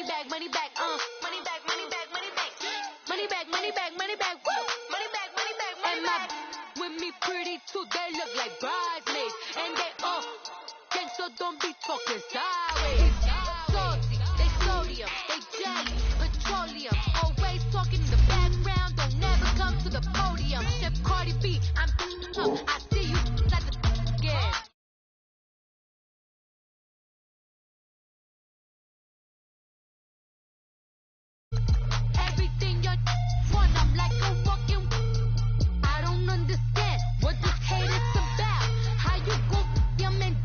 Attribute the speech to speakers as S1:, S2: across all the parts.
S1: back, money back, money back, money back, money back, money back, money back, money back, woo, money back, money back, money back. With me pretty too, they look like bridesmaids, and they all gang, so don't be talking sideways. Salty, they sodium, they jelly, petroleum, always talking in the background, don't never come to the podium. Chef Cardi B, I'm up, I see you at the again. Everything you want, I'm like a walking. I don't understand what this hate is about. How you gon' your man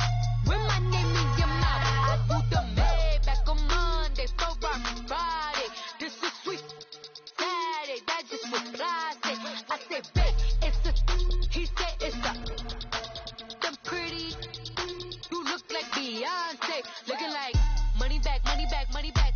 S1: with my name in your mouth? I do the Maybach on Monday, so rock Friday. This is sweet Saturday, that just was plastic. I said, babe, it's a. He said it's a. Them pretty. You look like Beyonce, looking like money back, money back, money back,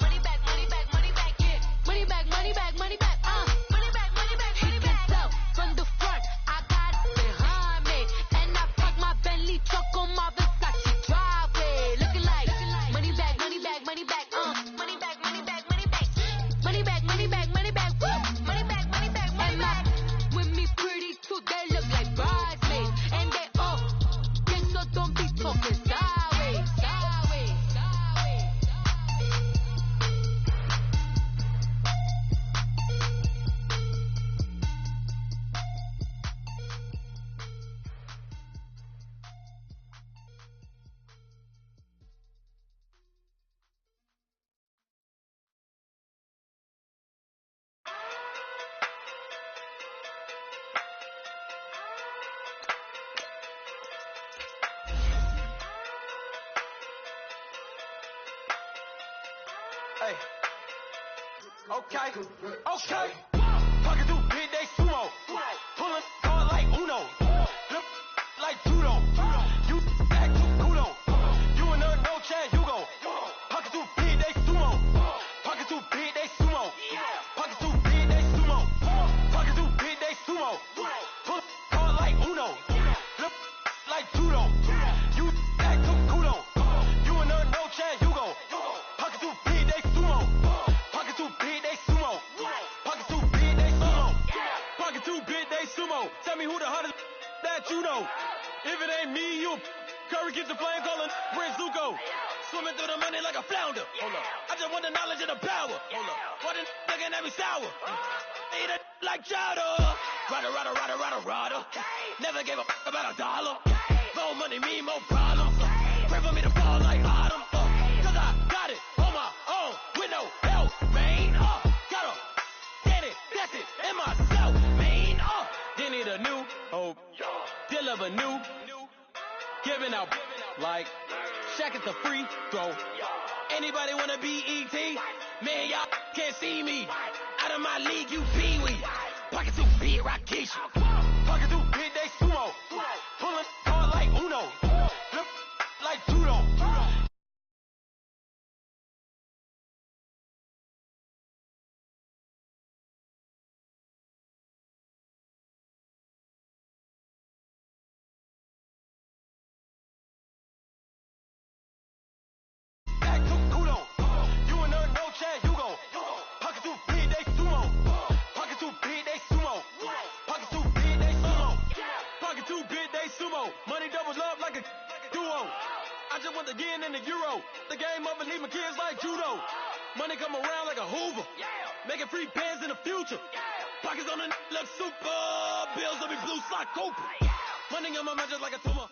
S1: money back, money back, money back, yeah, money back, money back, money back, money back, money back, money back. He can tell from the front, I got it behind me, and I park my Bentley truck on my Versace driveway, looking like money back, money back, money back, money back, money back, money back, money back, money back, money back, woo, money back, money back, money back. With me pretty too, they look like bridesmaids, and they all gang, so don't be talking sideways, sideways, sideways.
S2: Hey. Okay. Okay. Talking through big day sumo. Pulling hard like Uno. Flip like judo. You act too kudo. You and her no chance, you go. Pocket too big day sumo. Pocket too big day sumo. Pocket too big day sumo. Pocket too big day sumo. Pull hard like Uno. Flip like judo. You act too kudo. You and her no chance, you go. Pocket too big day sumo. Pocket too big day sumo. Pocket too big day sumo. Pocket too big day sumo. Tell me who the hardest that you know. If it ain't me, you Curry keeps the flame calling Prince Zuko. Swimming through the money like a flounder. Hold up. I just want the knowledge and the power. Hold up. Why the looking at me sour? Eat it like chowder. Rada, rada, rada, rada, rada. Never gave a about a dollar. More money mean more problems. Pray for me to fall like autumn. Cause I got it on my own with no help, man. Gotta get it, that's it, in myself, man. They need a new hope. Deliver new. Giving out like Shaq at the free throw. Anybody wanna be E.T.? Man, y'all can't see me. Out of my league, you pee-wee. Pocket too big, Rakeisha. Pocket too big, they sumo. Pulling hard like Uno. Flip like judo. Money doubles love like a duo. I just want the yen and the euro. The game up and leave my kids like judo. Money come around like a Hoover. Making free bands in the future. Pockets on the look super. Bills will be blue sock Cooper. Money on my mind just like a tumor.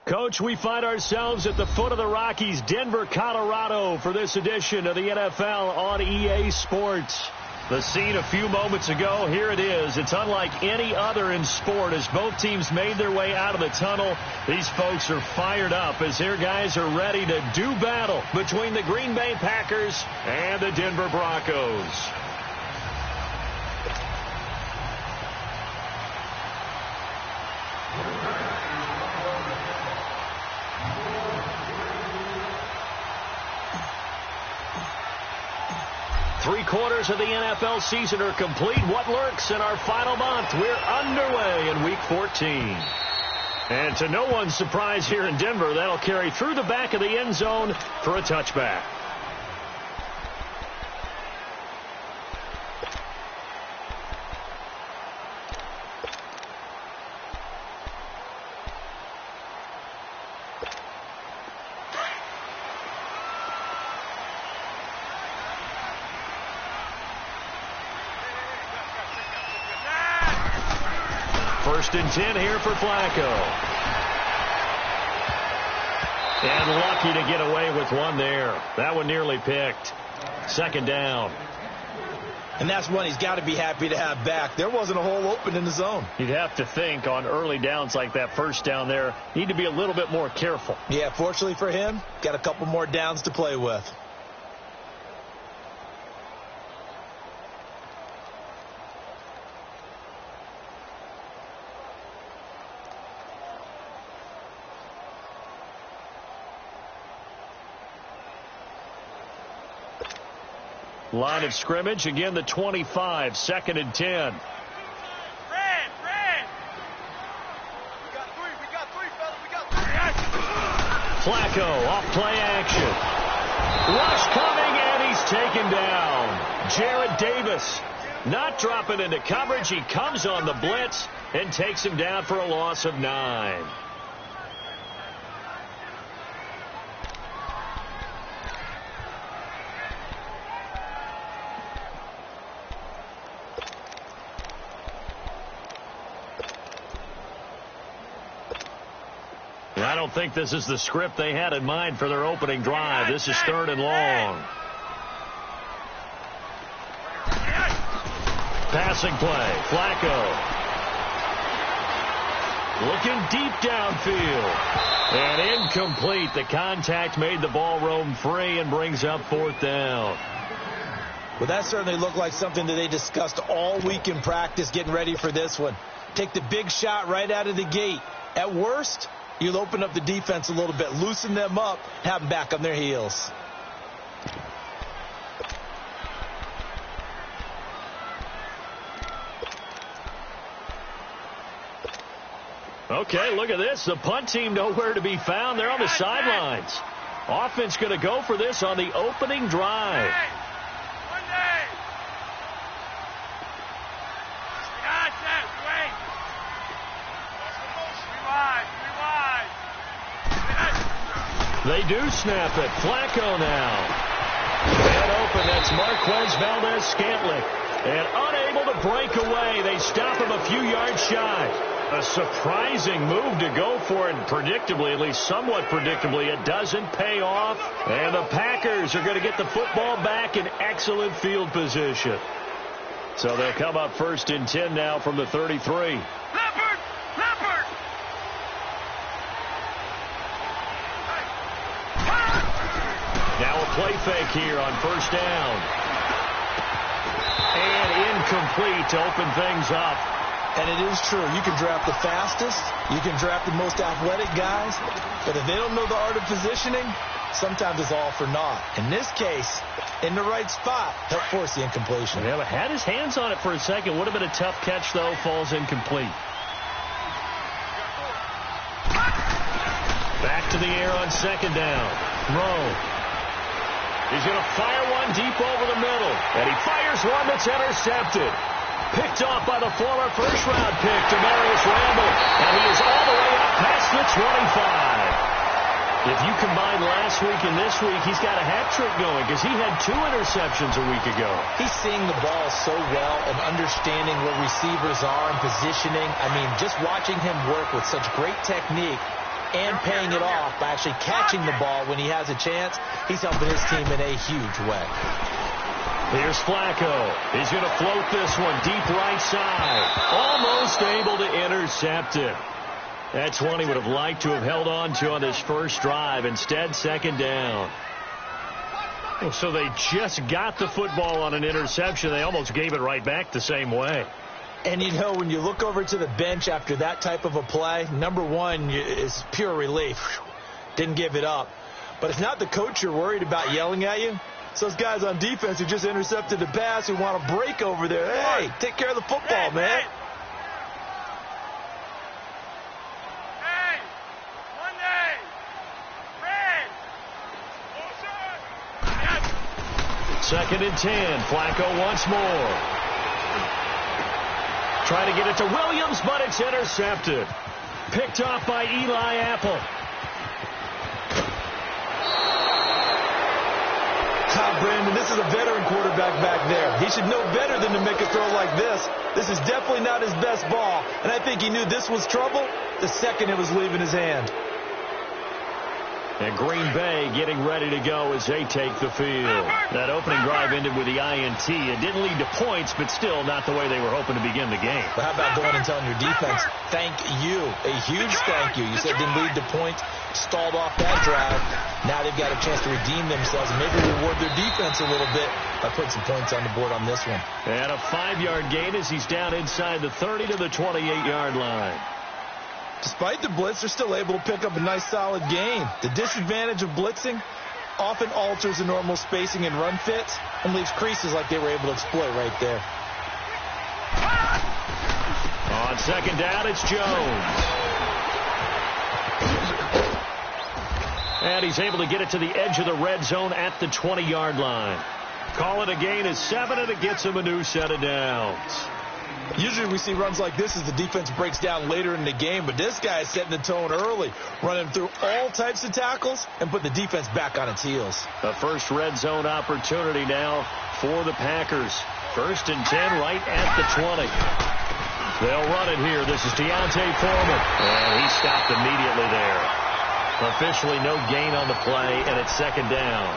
S3: Coach, we find ourselves at the foot of the Rockies, Denver, Colorado, for this edition of the NFL on EA Sports. The scene a few moments ago, here it is. It's unlike any other in sport as both teams made their way out of the tunnel. These folks are fired up as their guys are ready to do battle between the Green Bay Packers and the Denver Broncos. Three-quarters of the NFL season are complete. What lurks in our final month? We're underway in Week 14. And to no one's surprise here in Denver, that'll carry through the back of the end zone for a touchback. First and 10 here for Flacco. And lucky to get away with one there. That one nearly picked. Second down.
S4: And that's one he's got to be happy to have back. There wasn't a hole open in the zone.
S3: You'd have to think on early downs like that first down there, need to be a little bit more careful.
S4: Yeah, fortunately for him, got a couple more downs to play with.
S3: Line of scrimmage, again the 25, second and 10.
S2: Red. We got three, fellas.
S3: Flacco off play action. Rush coming, and he's taken down. Jarrad Davis not dropping into coverage. He comes on the blitz and takes him down for a loss of 9. I don't think this is the script they had in mind for their opening drive. This is third and long. Passing play. Flacco. Looking deep downfield. And incomplete. The contact made the ball roam free and brings up fourth down.
S4: Well, that certainly looked like something that they discussed all week in practice getting ready for this one. Take the big shot right out of the gate. At worst, you'll open up the defense a little bit, loosen them up, have them back on their heels.
S3: Okay, look at this. The punt team nowhere to be found. They're on the sidelines. Offense going to go for this on the opening drive. They do snap it. Flacco now. And open. That's Marquez Valdez-Scantling. And unable to break away. They stop him a few yards shy. A surprising move to go for it. And predictably, at least somewhat predictably, it doesn't pay off. And the Packers are going to get the football back in excellent field position. So they'll come up first and 10 now from the 33. Play fake here on first down. And incomplete to open things up.
S4: And it is true. You can draft the fastest. You can draft the most athletic guys. But if they don't know the art of positioning, sometimes it's all for naught. In this case, in the right spot, helped force the incompletion.
S3: Yeah, but had his hands on it for a second. Would have been a tough catch, though. Falls incomplete. Back to the air on second down. Rowe. He's going to fire one deep over the middle. And he fires one that's intercepted. Picked off by the former first-round pick, Demarius Randall. And he is all the way up past the 25. If you combine last week and this week, he's got a hat trick going because he had 2 interceptions a week ago.
S4: He's seeing the ball so well and understanding where receivers are and positioning. I mean, just watching him work with such great technique and paying it off by actually catching the ball when he has a chance, he's helping his team in a huge way.
S3: Here's Flacco. He's going to float this one deep right side. Almost able to intercept it. That's one he would have liked to have held on to on this first drive. Instead, second down. So they just got the football on an interception. They almost gave it right back the same way.
S4: And, you know, when you look over to the bench after that type of a play, number one is pure relief. Didn't give it up. But it's not the coach you're worried about yelling at you. It's those guys on defense who just intercepted the pass who want to break over there. Hey, take care of the football, man.
S3: Second and 10. Flacco once more. Trying to get it to Williams, but it's intercepted. Picked off by Eli Apple.
S4: Top Brandon, this is a veteran quarterback back there. He should know better than to make a throw like this. This is definitely not his best ball, and I think he knew this was trouble the second it was leaving his hand.
S3: And Green Bay getting ready to go as they take the field. That opening drive ended with the INT. It didn't lead to points, but still not the way they were hoping to begin the game.
S4: But how about going and telling your defense, thank you, a huge thank you. You said didn't lead to points, stalled off that drive. Now they've got a chance to redeem themselves and maybe reward their defense a little bit by putting some points on the board on this one.
S3: And a 5-yard gain as he's down inside the 30 to the 28-yard line.
S4: Despite the blitz, they're still able to pick up a nice, solid gain. The disadvantage of blitzing often alters the normal spacing and run fits and leaves creases like they were able to exploit right there.
S3: On second down, it's Jones. And he's able to get it to the edge of the red zone at the 20-yard line. Call it a gain of 7, and it gets him a new set of downs.
S4: Usually we see runs like this as the defense breaks down later in the game, but this guy is setting the tone early, running through all types of tackles and put the defense back on its heels.
S3: A first red zone opportunity now for the Packers. 1st and 10 right at the 20. They'll run it here. This is Deontay Foreman. And he stopped immediately there. Officially no gain on the play, and it's second down.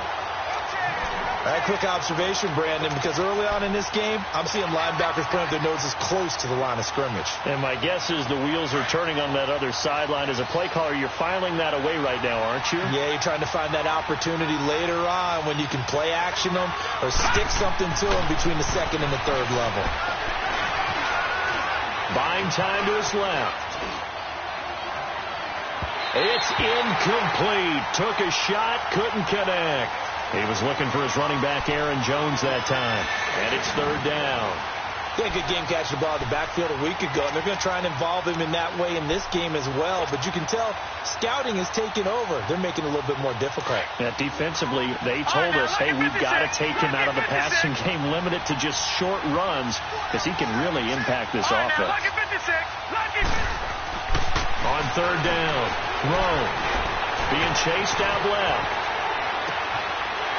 S4: A quick observation, Brandon, because early on in this game, I'm seeing linebackers putting up their noses close to the line of scrimmage.
S3: And my guess is the wheels are turning on that other sideline. As a play caller, you're filing that away right now, aren't you?
S4: Yeah, you're trying to find that opportunity later on when you can play action them or stick something to them between the 2nd and the 3rd level.
S3: Buying time to his left. It's incomplete. Took a shot, couldn't connect. He was looking for his running back, Aaron Jones, that time. And it's 3rd down.
S4: He had a good game catching the ball in the backfield a week ago, and they're going to try and involve him in that way in this game as well. But you can tell scouting is taking over. They're making it a little bit more difficult.
S3: Yeah, defensively, they told us, hey, we've got to take him out of the passing game, limit it to just short runs, because he can really impact this offense. On 3rd down, Rowe being chased out left.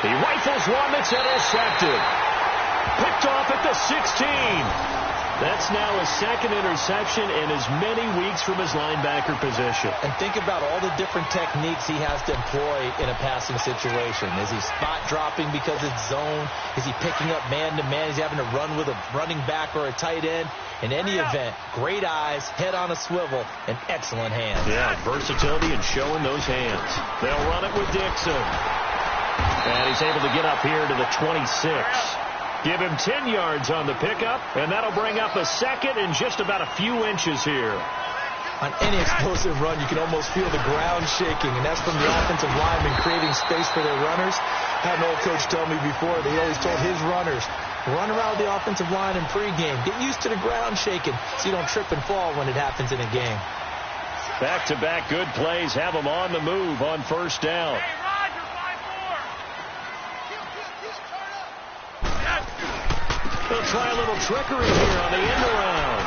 S3: He rifles one that's intercepted. Picked off at the 16. That's now a 2nd interception in as many weeks from his linebacker position.
S4: And think about all the different techniques he has to employ in a passing situation. Is he spot dropping because it's zone? Is he picking up man-to-man? Is he having to run with a running back or a tight end? In any event, great eyes, head on a swivel, and excellent hands.
S3: Yeah, versatility and showing those hands. They'll run it with Dixon. And he's able to get up here to the 26. Give him 10 yards on the pickup, and that'll bring up a 2nd and just about a few inches here.
S4: On any explosive run, you can almost feel the ground shaking, and that's from the offensive linemen creating space for their runners. I had an old coach tell me before, that he always told his runners, run around the offensive line in pregame. Get used to the ground shaking so you don't trip and fall when it happens in a game.
S3: Back-to-back good plays have them on the move on 1st down. They'll try a little trickery here on the end around.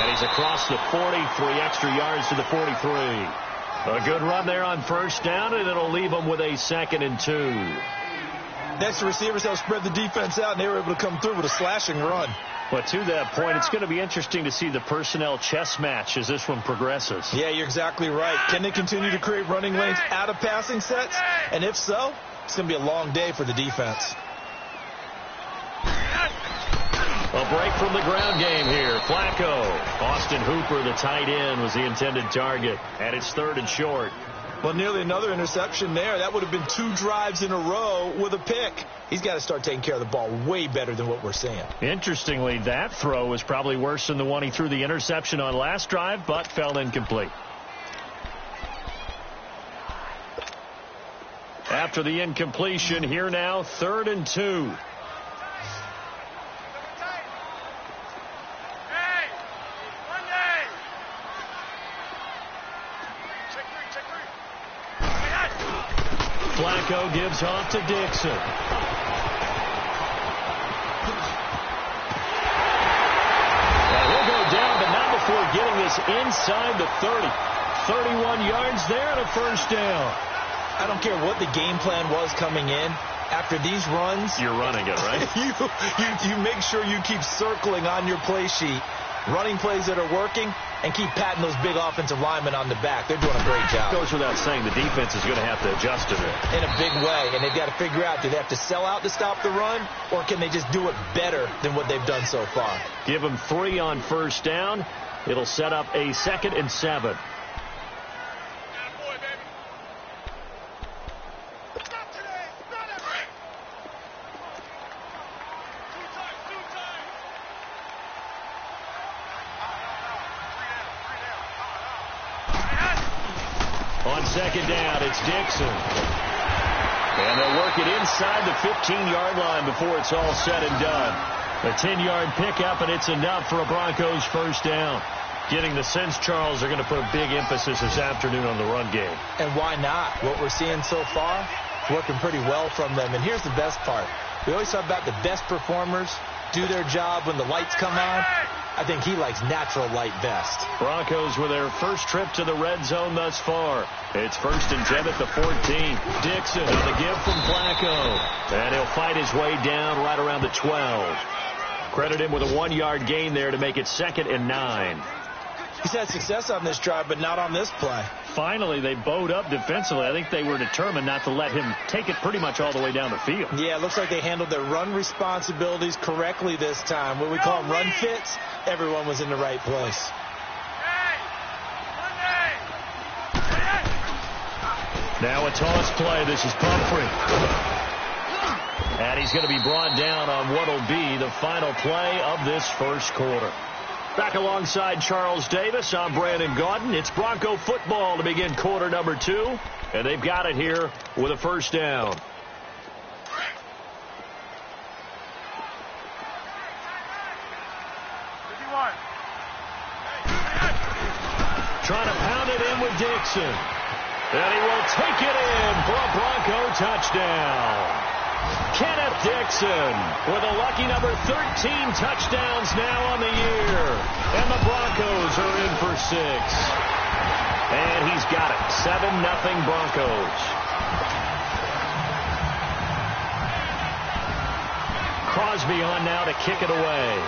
S3: And he's across the 40, 3 extra yards to the 43. A good run there on 1st down, and it'll leave them with a 2nd and 2.
S4: Next, the receivers have spread the defense out, and they were able to come through with a slashing run.
S3: But to that point, it's going to be interesting to see the personnel chess match as this one progresses.
S4: Yeah, you're exactly right. Can they continue to create running lanes out of passing sets? And if so, it's going to be a long day for the defense.
S3: A break from the ground game here. Flacco. Austin Hooper, the tight end, was the intended target. And it's 3rd and short.
S4: Well, nearly another interception there. That would have been 2 drives in a row with a pick. He's got to start taking care of the ball way better than what we're seeing.
S3: Interestingly, that throw was probably worse than the one he threw the interception on last drive, but fell incomplete. After the incompletion, here now, 3rd and 2. Flacco gives off to Dixon. And he'll go down, but not before getting this inside the 30. 31 yards there and a 1st down.
S4: I don't care what the game plan was coming in. After these runs,
S3: you're running it, right?
S4: you make sure you keep circling on your play sheet, running plays that are working, and keep patting those big offensive linemen on the back. They're doing a great job.
S3: Goes without saying the defense is going to have to adjust to it.
S4: In a big way, and they've got to figure out, do they have to sell out to stop the run, or can they just do it better than what they've done so far?
S3: Give them 3 on first down. It'll set up a 2nd and 7. On 2nd down, it's Dixon. And they'll work it inside the 15-yard line before it's all said and done. A 10-yard pickup, and it's enough for a Broncos first down. Getting the sense, Charles, they're going to put a big emphasis this afternoon on the run game.
S4: And why not? What we're seeing so far, working pretty well from them. And here's the best part. We always talk about the best performers do their job when the lights come on. I think he likes natural light best.
S3: Broncos with their first trip to the red zone thus far. It's 1st and 10 at the 14. Dixon on the give from Flacco. And he'll fight his way down right around the 12. Credit him with a 1-yard gain there to make it 2nd and 9.
S4: He's had success on this drive, but not on this play.
S3: Finally, they bowed up defensively. I think they were determined not to let him take it pretty much all the way down the field.
S4: Yeah, it looks like they handled their run responsibilities correctly this time. What we call them run fits, everyone was in the right place.
S3: Now a toss play. This is Pumphrey. And he's going to be brought down on what will be the final play of this first quarter. Back alongside Charles Davis, I'm Brandon Gaudin. It's Bronco football to begin quarter number 2. And they've got it here with a first down. Trying to pound it in with Dixon. And he will take it in for a Bronco touchdown. Kenneth Dixon with a lucky number 13 touchdowns now on the year. And the Broncos are in for 6. And he's got it. 7-0 Broncos. Crosby on now to kick it away.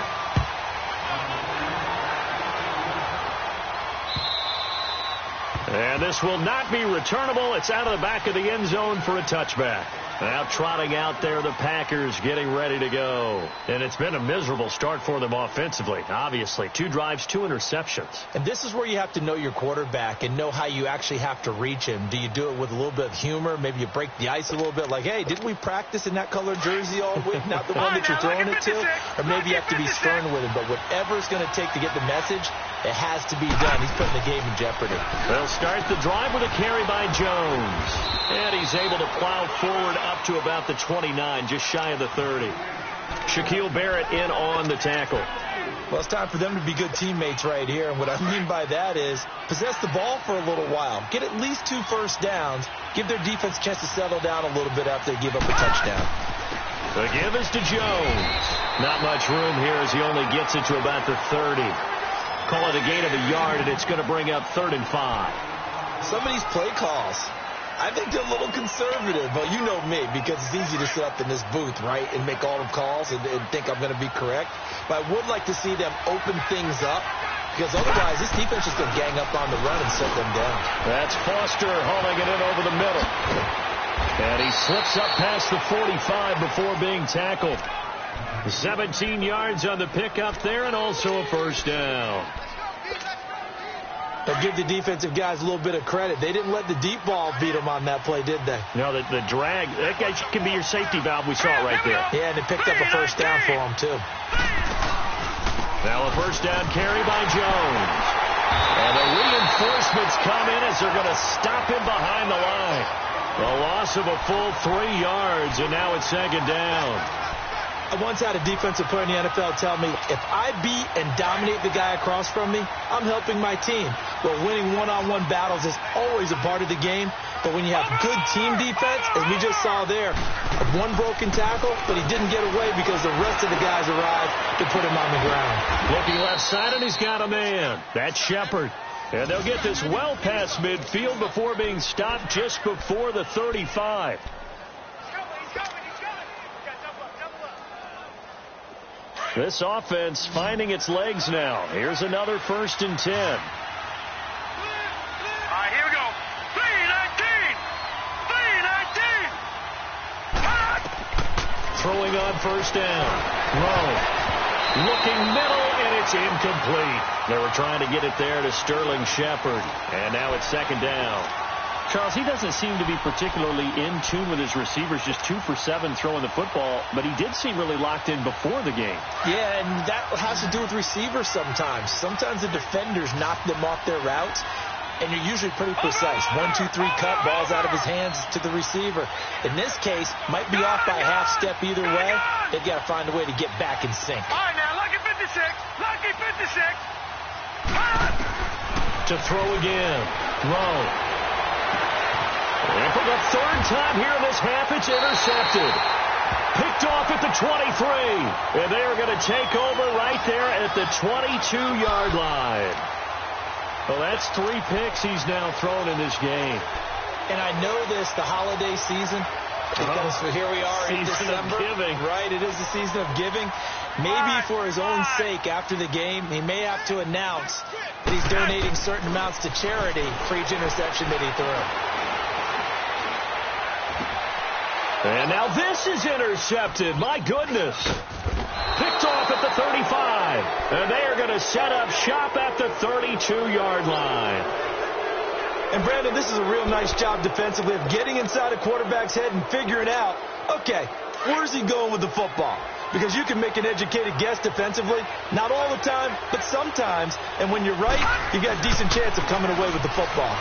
S3: And this will not be returnable. It's out of the back of the end zone for a touchback. Now trotting out there, the Packers getting ready to go. And it's been a miserable start for them offensively. Obviously, 2 drives, 2 interceptions.
S4: And this is where you have to know your quarterback and know how you actually have to reach him. Do you do it with a little bit of humor? Maybe you break the ice a little bit like, hey, didn't we practice in that colored jersey all week? Not the one that you're throwing it to? Or maybe you have to be stern with him. But whatever it's going to take to get the message, it has to be done. He's putting the game in jeopardy.
S3: They'll start the drive with a carry by Jones. And he's able to plow forward up to about the 29, just shy of the 30. Shaquille Barrett in on the tackle.
S4: Well, it's time for them to be good teammates right here. And what I mean by that is possess the ball for a little while. Get at least 2 first downs. Give their defense a chance to settle down a little bit after they give up a touchdown.
S3: The give is to Jones. Not much room here as he only gets it to about the 30. Call it a gain of a yard, and it's going to bring up 3rd and 5.
S4: Some of these play calls, I think they're a little conservative, but you know me, because it's easy to sit up in this booth, right, and make all the calls and think I'm going to be correct. But I would like to see them open things up, because otherwise this defense is going to gang up on the run and shut them down.
S3: That's Foster hauling it in over the middle. And he slips up past the 45 before being tackled. 17 yards on the pickup there, and also a first down.
S4: But give the defensive guys a little bit of credit. They didn't let the deep ball beat them on that play, did they?
S3: No, the drag, that guy can be your safety valve. We saw it right there.
S4: Yeah, and they picked up a first down for him, too.
S3: Now a first down carry by Jones. And the reinforcements come in as they're going to stop him behind the line. A loss of a full 3 yards, and now it's 2nd down.
S4: I once had a defensive player in the NFL tell me, if I beat and dominate the guy across from me, I'm helping my team. Well, winning one-on-one battles is always a part of the game, but when you have good team defense, as we just saw there, one broken tackle, but he didn't get away because the rest of the guys arrived to put him on the ground.
S3: Looking left side, and he's got a man. That's Shepard. And they'll get this well past midfield before being stopped just before the 35. This offense finding its legs now. Here's another 1st and 10.
S2: All right, here we go. 3-19. 3-19.
S3: Throwing on 1st down. Rowe. Looking middle, and it's incomplete. They were trying to get it there to Sterling Shepard. And now it's 2nd down.
S5: Charles, he doesn't seem to be particularly in tune with his receivers, just 2 for 7 throwing the football, but he did seem really locked in before the game.
S4: Yeah, and that has to do with receivers sometimes. Sometimes the defenders knock them off their routes, and you're usually pretty precise. 1, 2, 3 cut, balls out of his hands to the receiver. In this case, might be off by a half step either way. They've got to find a way to get back in sync.
S2: All right, now, lucky 56. Lucky 56.
S3: To throw again. Rowe. And for the 3rd time here in this half, it's intercepted. Picked off at the 23. And they are going to take over right there at the 22-yard line. Well, that's 3 picks he's now thrown in this game.
S4: And I know this, the holiday season, because here we are in December.
S3: Giving.
S4: Right, it is the season of giving. Maybe for his own sake after the game, he may have to announce that he's donating certain amounts to charity for each interception that he threw.
S3: And now this is intercepted. My goodness. Picked off at the 35. And they are going to set up shop at the 32-yard line.
S4: And, Brandon, this is a real nice job defensively of getting inside a quarterback's head and figuring out, okay, where's he going with the football? Because you can make an educated guess defensively. Not all the time, but sometimes. And when you're right, you got a decent chance of coming away with the football.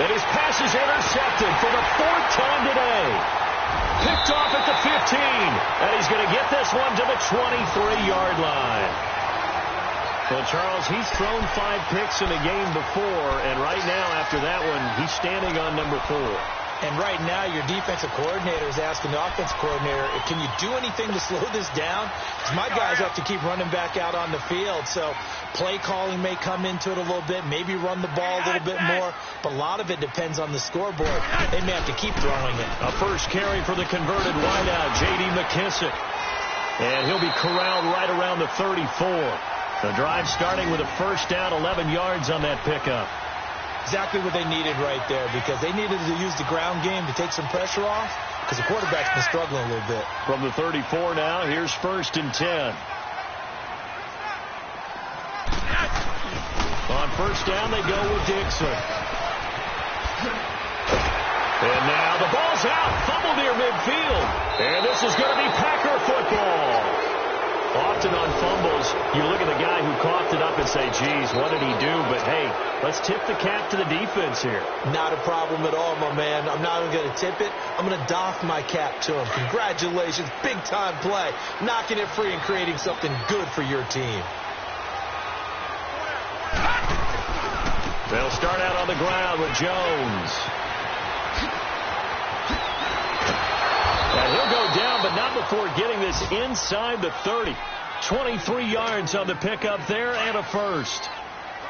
S3: And his pass is intercepted for the 4th time today. Picked off at the 15. And he's going to get this one to the 23-yard line. Well, Charles, he's thrown 5 picks in a game before. And right now, after that one, he's standing on number 4.
S4: And right now, your defensive coordinator is asking the offensive coordinator, can you do anything to slow this down? Because my guys have to keep running back out on the field. So play calling may come into it a little bit, maybe run the ball a little bit more. But a lot of it depends on the scoreboard. They may have to keep throwing it.
S3: A first carry for the converted wideout, J.D. McKissick. And he'll be corralled right around the 34. The drive starting with a 1st down, 11 yards on that pickup.
S4: Exactly what they needed right there, because they needed to use the ground game to take some pressure off, because the quarterback's been struggling a little bit.
S3: From the 34 now, here's 1st and 10. On 1st down, they go with Dixon. And now the ball's out, fumble near midfield. And this is going to be Packer football. Often on fumbles, you look at the guy who coughed it up and say, geez, what did he do? But, hey, let's tip the cap to the defense here.
S4: Not a problem at all, my man. I'm not even going to tip it. I'm going to doff my cap to him. Congratulations. Big-time play. Knocking it free and creating something good for your team.
S3: They'll start out on the ground with Jones. And he'll go down, but not before getting this inside the 30. 23 yards on the pickup there and a 1st.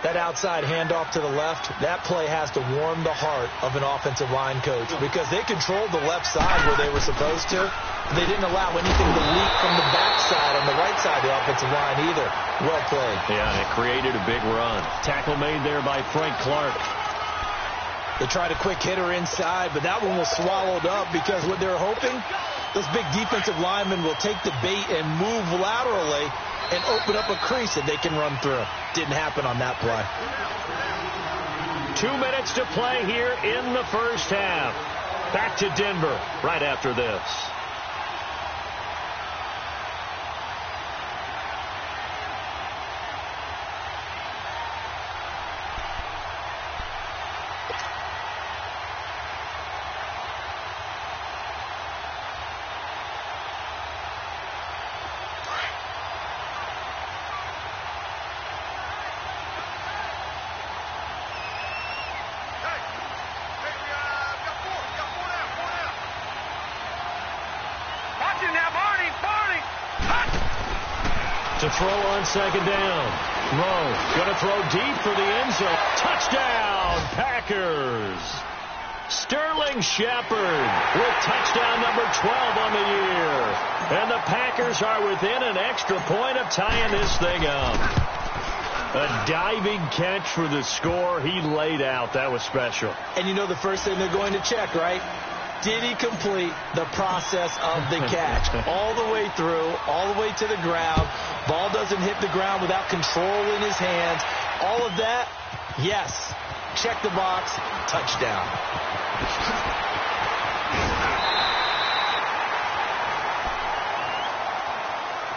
S4: That outside handoff to the left, that play has to warm the heart of an offensive line coach, because they controlled the left side where they were supposed to. They didn't allow anything to leak from the backside on the right side of the offensive line either. Well played.
S3: Yeah, and it created a big run. Tackle made there by Frank Clark.
S4: They tried a quick hitter inside, but that one was swallowed up, because what they're hoping, those big defensive linemen will take the bait and move laterally and open up a crease that they can run through. Didn't happen on that play.
S3: 2 minutes to play here in the 1st half. Back to Denver right after this. To throw on 2nd down. Rowe going to throw deep for the end zone. Touchdown, Packers. Sterling Shepard with touchdown number 12 on the year. And the Packers are within an extra point of tying this thing up. A diving catch for the score. He laid out. That was special.
S4: And you know the first thing they're going to check, right? Did he complete the process of the catch? All the way through, all the way to the ground. Ball doesn't hit the ground without control in his hands. All of that, yes. Check the box, touchdown.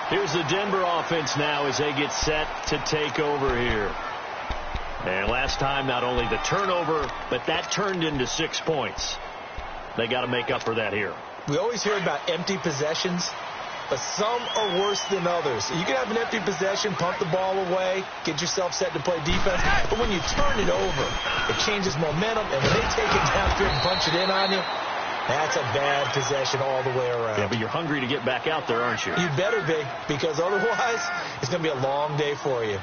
S3: Here's the Denver offense now as they get set to take over here. And last time, not only the turnover, but that turned into 6 points. They got to make up for that here.
S4: We always hear about empty possessions, but some are worse than others. You can have an empty possession, pump the ball away, get yourself set to play defense, but when you turn it over, it changes momentum, and when they take it downfield and punch it in on you, that's a bad possession all the way around.
S3: Yeah, but you're hungry to get back out there, aren't you?
S4: You better be, because otherwise, it's going to be a long day for you.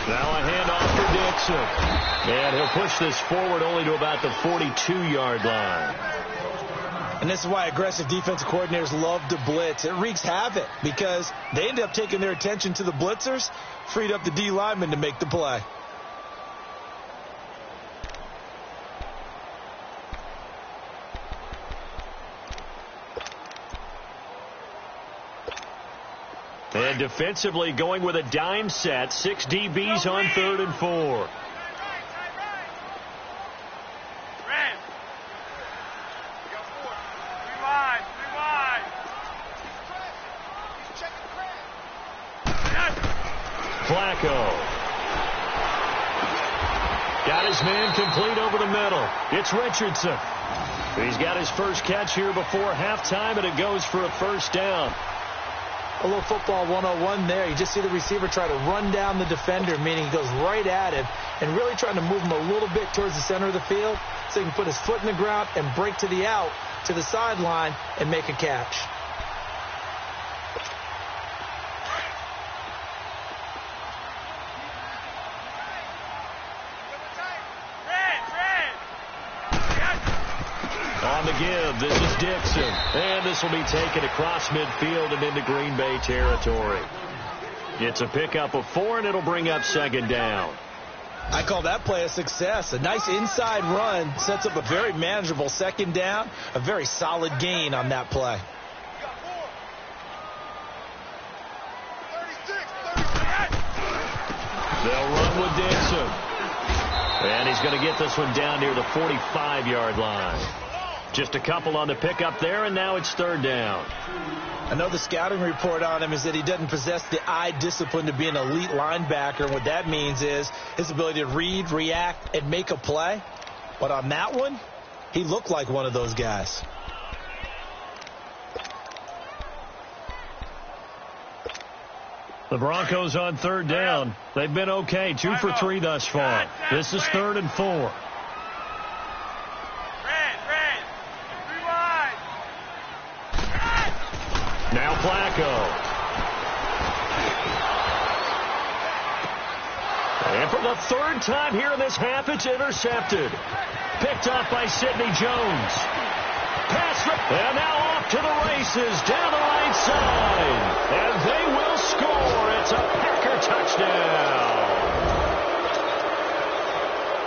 S3: Now a handoff for Dixon. And he'll push this forward only to about the 42-yard line.
S4: And this is why aggressive defensive coordinators love to blitz. It wreaks havoc because they end up taking their attention to the blitzers, freed up the D lineman to make the play.
S3: And defensively going with a dime set. 6 DBs on 3rd and 4. Flacco. Got his man complete over the middle. It's Richardson. He's got his first catch here before halftime, and it goes for a first down.
S4: A little football 101 there. You just see the receiver try to run down the defender, meaning he goes right at him and really trying to move him a little bit towards the center of the field so he can put his foot in the ground and break to the out, to the sideline, and make a catch.
S3: On the give, this is Dixon. And this will be taken across midfield and into Green Bay territory. It's a pickup of 4, and it'll bring up 2nd down.
S4: I call that play a success. A nice inside run sets up a very manageable 2nd down. A very solid gain on that play.
S3: They'll run with Dixon. And he's going to get this one down near the 45-yard line. Just a couple on the pickup there, and now it's 3rd down.
S4: I know the scouting report on him is that he doesn't possess the eye discipline to be an elite linebacker. And what that means is his ability to read, react, and make a play. But on that one, he looked like one of those guys.
S3: The Broncos on 3rd down. They've been okay, 2 for 3 thus far. This is 3rd and 4. Now Flacco. And for the 3rd time here in this half, it's intercepted. Picked off by Sidney Jones. And now off to the races down the right side. And they will score. It's a Packer touchdown.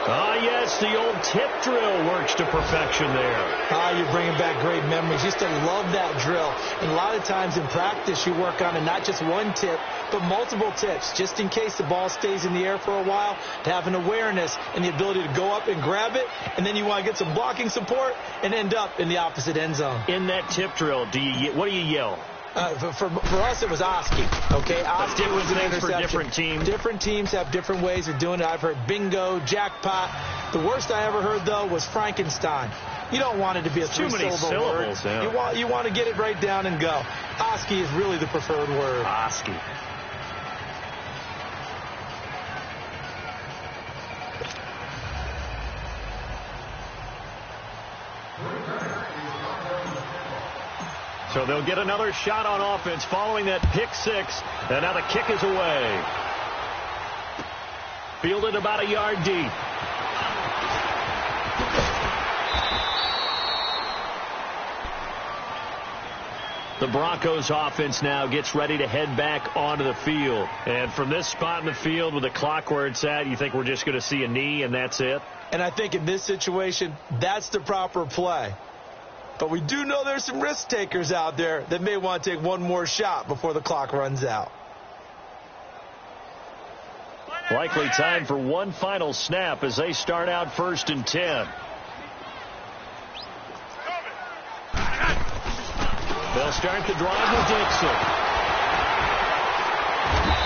S3: Ah, yes, the old tip drill works to perfection there.
S4: Ah, you're bringing back great memories. Used to love that drill. And a lot of times in practice, you work on it, not just one tip, but multiple tips, just in case the ball stays in the air for a while, to have an awareness and the ability to go up and grab it, and then you want to get some blocking support and end up in the opposite end zone.
S3: In that tip drill, what do you yell?
S4: For us, it was Oski. Okay, Oski was an interception.
S3: For different teams.
S4: Different teams have different ways of doing it. I've heard bingo, jackpot. The worst I ever heard, though, was Frankenstein. You don't want it to be a three-syllable word. Yeah. You want to get it right down and go. Oski is really the preferred word.
S3: Oski. So they'll get another shot on offense following that pick six. And now the kick is away. Fielded about a yard deep. The Broncos offense now gets ready to head back onto the field. And from this spot in the field with the clock where it's at, you think we're just going to see a knee and that's it?
S4: And I think in this situation, that's the proper play. But we do know there's some risk takers out there that may want to take one more shot before the clock runs out.
S3: Likely time for one final snap as they start out 1st and 10. They'll start the drive with Dixon.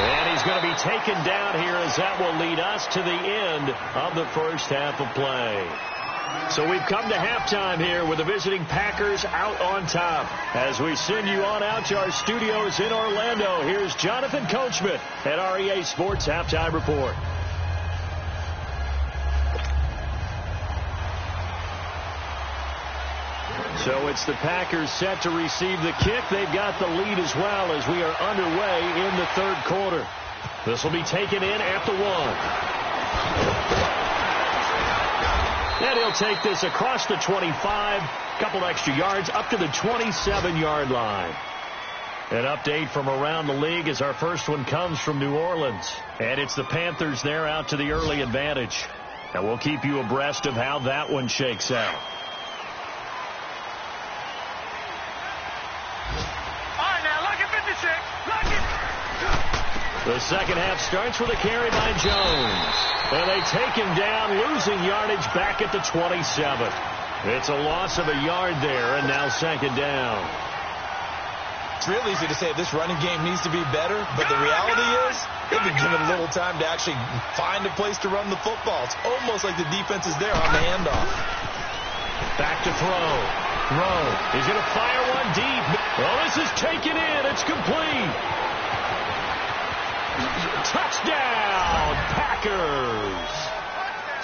S3: And he's going to be taken down here as that will lead us to the end of the first half of play. So we've come to halftime here with the visiting Packers out on top. As we send you on out to our studios in Orlando, here's Jonathan Coachman at REA Sports Halftime Report. So it's the Packers set to receive the kick. They've got the lead as well as we are underway in the third quarter. This will be taken in at the 1. And he'll take this across the 25, couple extra yards up to the 27-yard line. An update from around the league as our first one comes from New Orleans. And it's the Panthers there out to the early advantage. And we'll keep you abreast of how that one shakes out. The second half starts with a carry by Jones. And they take him down, losing yardage back at the 27. It's a loss of a yard there, and now second down.
S4: It's real easy to say this running game needs to be better, but the reality is they've been given a little time to actually find a place to run the football. It's almost like the defense is there on the handoff.
S3: Back to throw. He's going to fire one deep. Well, this is taken in. It's complete. Touchdown, Packers.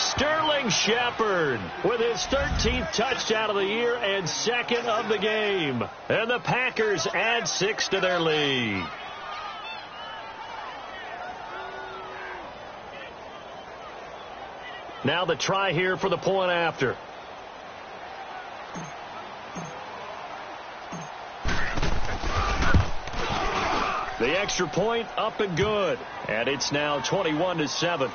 S3: Sterling Shepard with his 13th touchdown of the year and second of the game. And the Packers add 6 to their lead. Now the try here for the point after. The extra point up and good. And it's now 21-7.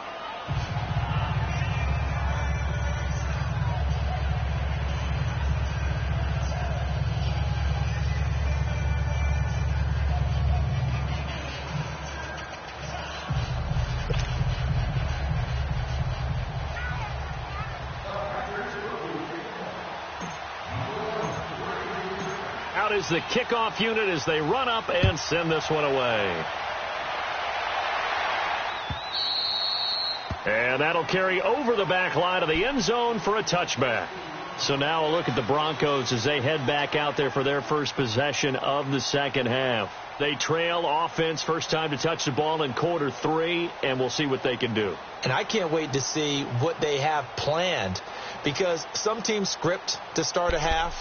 S3: Out is the kickoff unit as they run up and send this one away. And that'll carry over the back line of the end zone for a touchback. So now a look at the Broncos as they head back out there for their first possession of the second half. They trail offense, first time to touch the ball in quarter 3, and we'll see what they can do.
S4: And I can't wait to see what they have planned, because some teams script to start a half.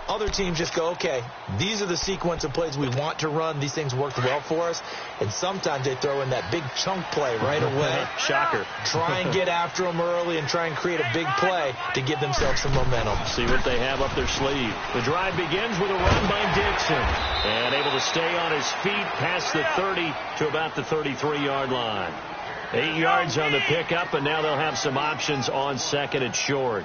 S4: Other teams just go, okay, these are the sequence of plays we want to run. These things worked well for us. And sometimes they throw in that big chunk play right away.
S3: Shocker.
S4: Try and get after them early and try and create a big play to give themselves some momentum.
S3: See what they have up their sleeve. The drive begins with a run by Dixon. And able to stay on his feet past the 30 to about the 33-yard line. 8 yards on the pickup, and now they'll have some options on second and short.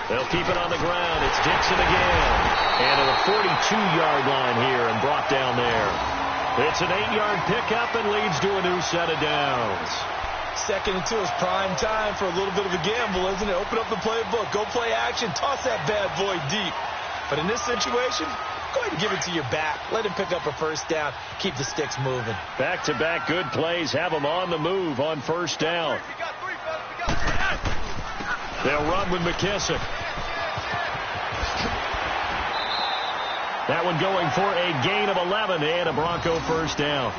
S3: They'll keep it on the ground. It's Dixon again. And to the 42-yard line here and brought down there. It's an 8-yard pickup and leads to a new set of downs.
S4: 2nd and 2 is prime time for a little bit of a gamble, isn't it? Open up the playbook. Go play action. Toss that bad boy deep. But in this situation, go ahead and give it to your back. Let him pick up a first down. Keep the sticks moving.
S3: Back-to-back good plays have them on the move on first down. They'll run with McKissick. That one going for a gain of 11 and a Bronco first down.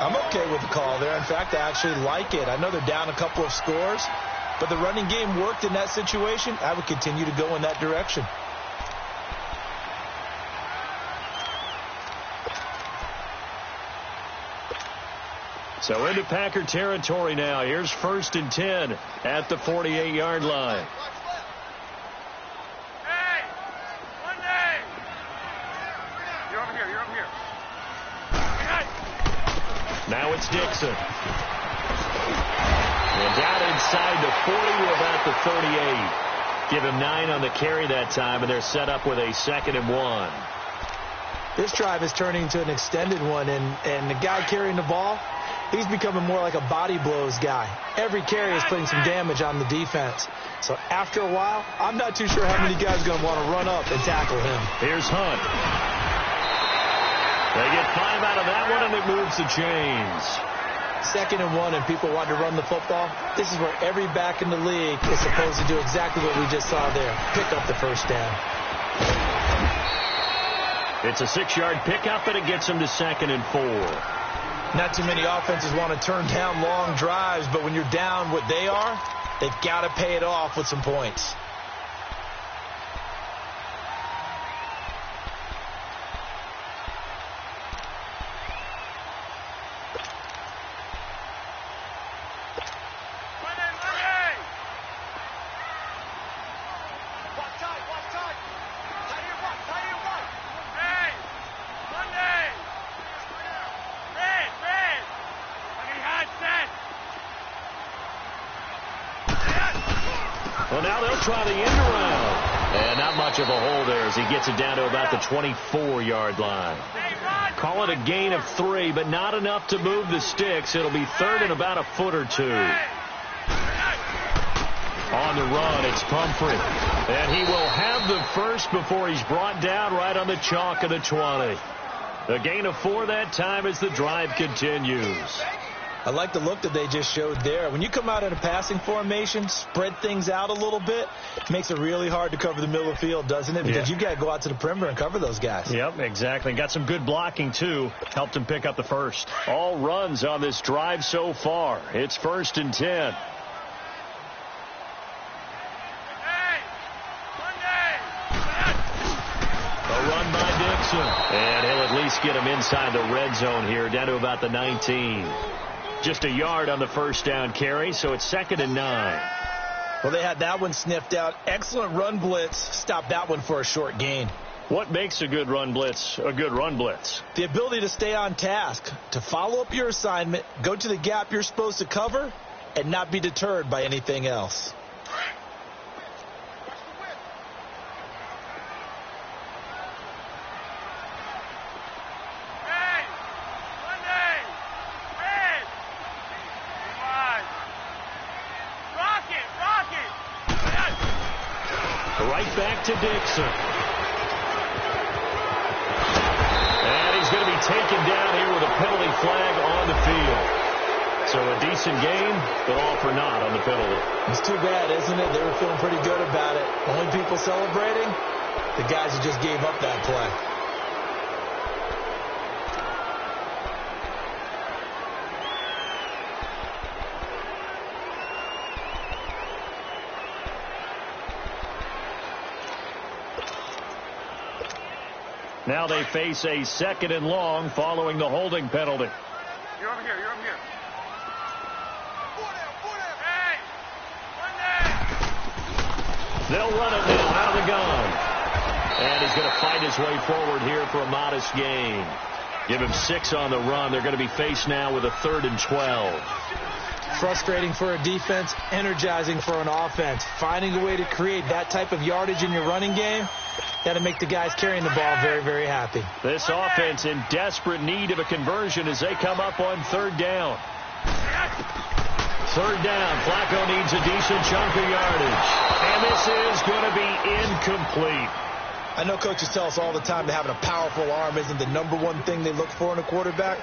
S4: I'm okay with the call there. In fact, I actually like it. I know they're down a couple of scores, but the running game worked in that situation. I would continue to go in that direction.
S3: So into Packer territory now. Here's 1st and 10 at the 48-yard line.
S2: Hey! Monday! You're over here. Hey!
S3: Now it's Dixon. And down inside the 40 to about the 38. Give him 9 on the carry that time, and they're set up with a 2nd and 1.
S4: This drive is turning into an extended one, and the guy carrying the ball, he's becoming more like a body blows guy. Every carry is putting some damage on the defense. So after a while, I'm not too sure how many guys are going to want to run up and tackle him.
S3: Here's Hunt. They get 5 out of that one, and it moves the chains.
S4: 2nd and 1, and people want to run the football. This is where every back in the league is supposed to do exactly what we just saw there. Pick up the first down.
S3: It's a 6-yard pickup, and it gets them to 2nd and 4.
S4: Not too many offenses want to turn down long drives, but when you're down what they are, they've got to pay it off with some points.
S3: Well, now they'll try the end around. And not much of a hole there as he gets it down to about the 24-yard line. Call it a gain of 3, but not enough to move the sticks. It'll be 3rd and about a foot or 2. On the run, it's Pumphrey. And he will have the first before he's brought down right on the chalk of the 20. A gain of 4 that time as the drive continues.
S4: I like the look that they just showed there. When you come out in a passing formation, spread things out a little bit, it makes it really hard to cover the middle of the field, doesn't it? Because you've got to go out to the perimeter and cover those guys.
S3: Yep, exactly. Got some good blocking, too. Helped him pick up the first. All runs on this drive so far. It's 1st and 10. A run by Dixon. And he'll at least get him inside the red zone here, down to about the 19. Just a yard on the first down carry, so it's 2nd and 9.
S4: Well, they had that one sniffed out. Excellent run blitz. Stopped that one for a short gain.
S3: What makes a good run blitz a good run blitz?
S4: The ability to stay on task, to follow up your assignment, go to the gap you're supposed to cover, and not be deterred by anything else.
S3: Right back to Dixon. And he's going to be taken down here with a penalty flag on the field. So a decent game, but all for naught on the penalty.
S4: It's too bad, isn't it? They were feeling pretty good about it. Only people celebrating, the guys who just gave up that play.
S3: Now they face a 2nd and long following the holding penalty.
S2: You're over here. Hey!
S3: They'll run it now out of the gun. And he's going to fight his way forward here for a modest gain. Give him 6 on the run. They're going to be faced now with a 3rd and 12.
S4: Frustrating for a defense, energizing for an offense. Finding a way to create that type of yardage in your running game, got to make the guys carrying the ball very, very happy.
S3: This offense in desperate need of a conversion as they come up on 3rd down. 3rd down. Flacco needs a decent chunk of yardage. And this is going to be incomplete.
S4: I know coaches tell us all the time that having a powerful arm isn't the #1 thing they look for in a quarterback.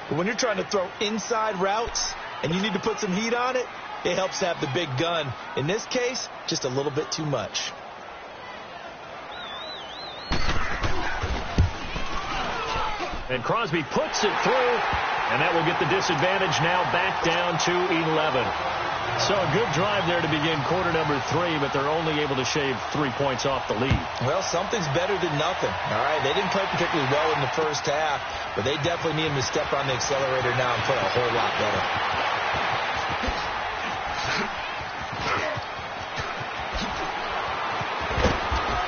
S4: But when you're trying to throw inside routes and you need to put some heat on it, it helps to have the big gun. In this case, just a little bit too much.
S3: And Crosby puts it through, and that will get the disadvantage now back down to 11. So a good drive there to begin quarter number 3, but they're only able to shave 3 points off the lead.
S4: Well, something's better than nothing. All right, they didn't play particularly well in the first half, but they definitely need them to step on the accelerator now and play a whole lot better.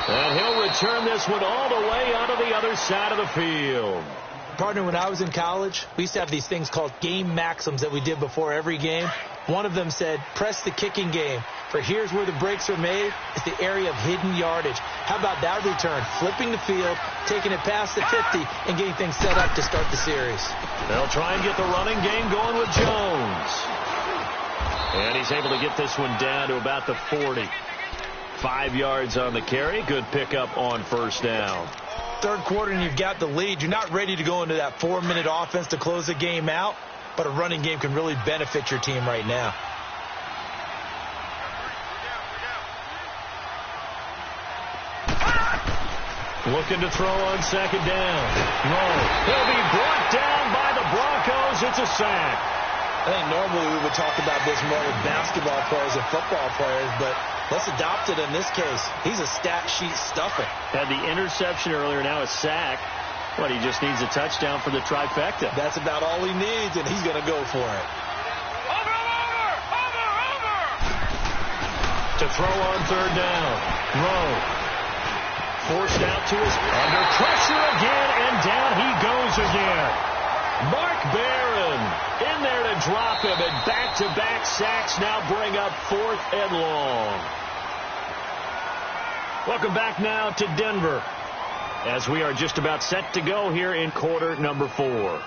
S3: And he'll return this one all the way onto the other side of the field.
S4: Partner, when I was in college, we used to have these things called game maxims that we did before every game. One of them said, press the kicking game, for here's where the breaks are made. It's the area of hidden yardage. How about that return? Flipping the field, taking it past the 50, and getting things set up to start the series.
S3: They'll try and get the running game going with Jones. And he's able to get this one down to about the 40. 5 yards on the carry. Good pickup on first down.
S4: Third quarter and you've got the lead. You're not ready to go into that 4-minute offense to close the game out, but a running game can really benefit your team right now.
S3: Looking to throw on second down. Low. He'll be brought down by the Broncos. It's a sack.
S4: I think normally we would talk about this more with basketball players and football players, but let's adopt it in this case. He's a stat sheet stuffer.
S3: Had the interception earlier, now a sack. But he just needs a touchdown for the trifecta.
S4: That's about all he needs, and he's going to go for it.
S3: To throw on third down. Rowe. Forced out to his under pressure again, and down he goes again. Mark Barron in there to drop him, and back-to-back sacks now bring up 4th and long. Welcome back now to Denver, as we are just about set to go here in quarter number 4.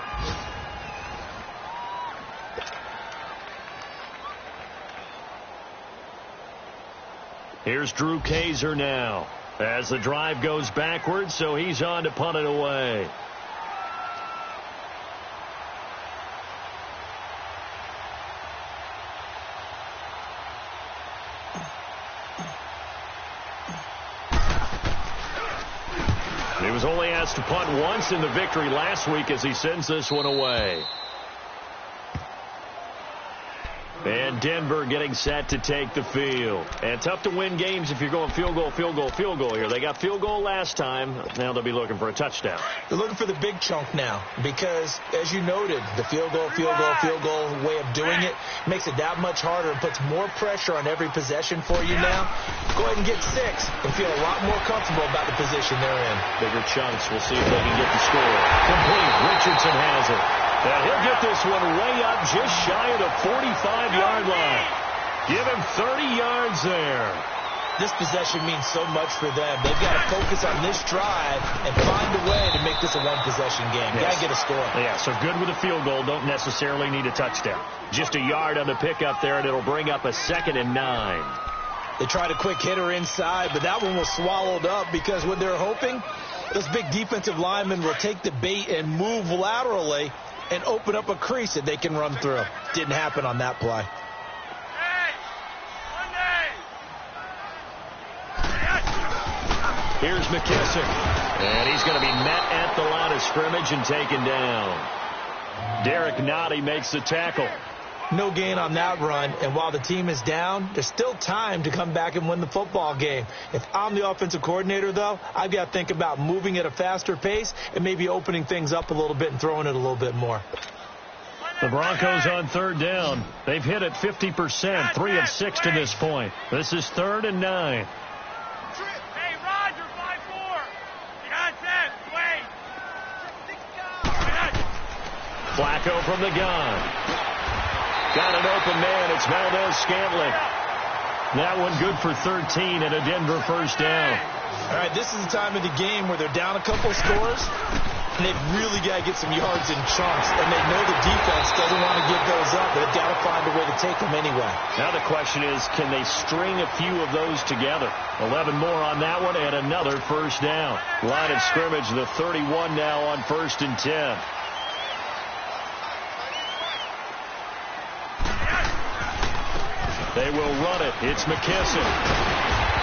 S3: Here's Drew Kaiser now, as the drive goes backwards, so he's on to punt it away. He was only asked to punt once in the victory last week as he sends this one away. And Denver getting set to take the field. And tough to win games if you're going field goal, field goal, field goal here. They got field goal last time. Now they'll be looking for a touchdown.
S4: They're looking for the big chunk now because, as you noted, the field goal, field goal, field goal way of doing it makes it that much harder and puts more pressure on every possession for you now. Go ahead and get 6 and feel a lot more comfortable about the position they're in.
S3: Bigger chunks. We'll see if they can get the score. Complete. Richardson has it. And he'll get this one way up just shy of the 45-yard line. Give him 30 yards there.
S4: This possession means so much for them. They've got to focus on this drive and find a way to make this a one-possession game.
S3: Yes.
S4: Got to get a score.
S3: Yeah, so good with a field goal. Don't necessarily need a touchdown. Just a yard on the pickup there, and it'll bring up a 2nd and 9.
S4: They tried a quick hitter inside, but that one was swallowed up because what they're hoping, those big defensive linemen will take the bait and move laterally and open up a crease that they can run through. Didn't happen on that play.
S3: Here's McKissick. And he's going to be met at the line of scrimmage and taken down. Derek Nottie makes the tackle.
S4: No gain on that run, and while the team is down, there's still time to come back and win the football game. If I'm the offensive coordinator, though, I've got to think about moving at a faster pace and maybe opening things up a little bit and throwing it a little bit more.
S3: The Broncos on third down. They've hit it 50%, 3 of 6 to this point. This is 3rd and 9.
S2: Hey, Roger, 5-4. You got that. Wait.
S3: Flacco from the gun. Got an open man. It's Valdez-Scantling. That one good for 13 and a Denver first down.
S4: All right, this is the time of the game where they're down a couple scores, and they've really got to get some yards in chunks, and they know the defense doesn't want to give those up, but they've got to find a way to take them anyway.
S3: Now the question is, can they string a few of those together? 11 more on that one and another first down. Line of scrimmage, the 31 now on 1st and 10. They will run it. It's McKissick.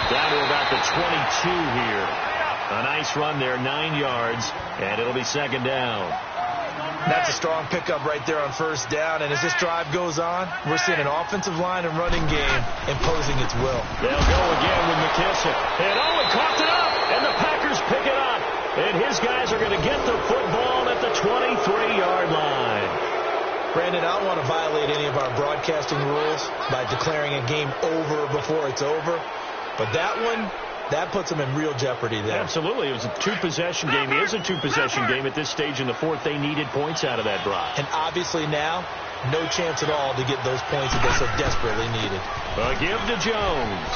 S3: Down to about the 22 here. A nice run there, 9 yards, and it'll be 2nd down.
S4: That's a strong pickup right there on first down. And as this drive goes on, we're seeing an offensive line and running game imposing its will.
S3: They'll go again with McKissick. And Owen coughed it up, and the Packers pick it up. And his guys are going to get the football at the 23-yard line.
S4: Brandon, I don't want to violate any of our broadcasting rules by declaring a game over before it's over. But that one, that puts them in real jeopardy there.
S3: Absolutely. It was a two-possession game. It is a two-possession game at this stage in the fourth. They needed points out of that drive.
S4: And obviously now, no chance at all to get those points that they so desperately needed.
S3: A give to Jones.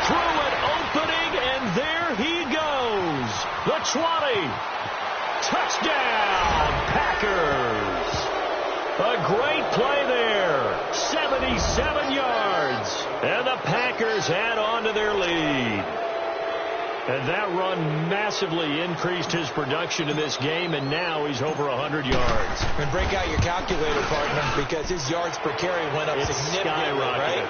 S3: Through an opening, and there he goes. The 20. Touchdown, Packers. A great play there. 77 yards. And the Packers add on to their lead. And that run massively increased his production in this game, and now he's over 100 yards.
S4: And break out your calculator, partner, because his yards per carry went up significantly, right?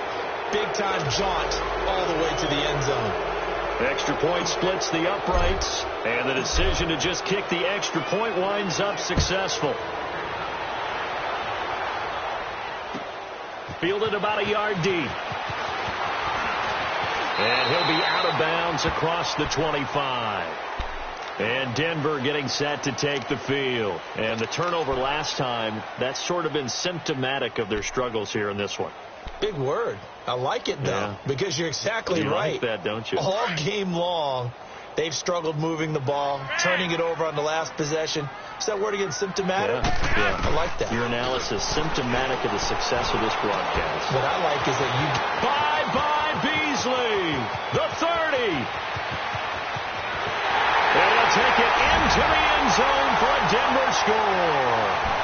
S4: Big-time jaunt all the way to the end zone.
S3: Extra point splits the uprights, and the decision to just kick the extra point winds up successful. Fielded about a yard deep. And he'll be out of bounds across the 25. And Denver getting set to take the field. And the turnover last time, that's sort of been symptomatic of their struggles here in this one.
S4: Big word. I like it, though, because you're exactly right.
S3: You like that, don't you?
S4: All game long, they've struggled moving the ball, turning it over on the last possession. Is that word again, symptomatic?
S3: Yeah.
S4: I like that.
S3: Your analysis, symptomatic of the success of this broadcast.
S4: What I like is that you...
S3: Bye-bye, Beasley. The 30. And he'll take it into the end zone for a Denver score.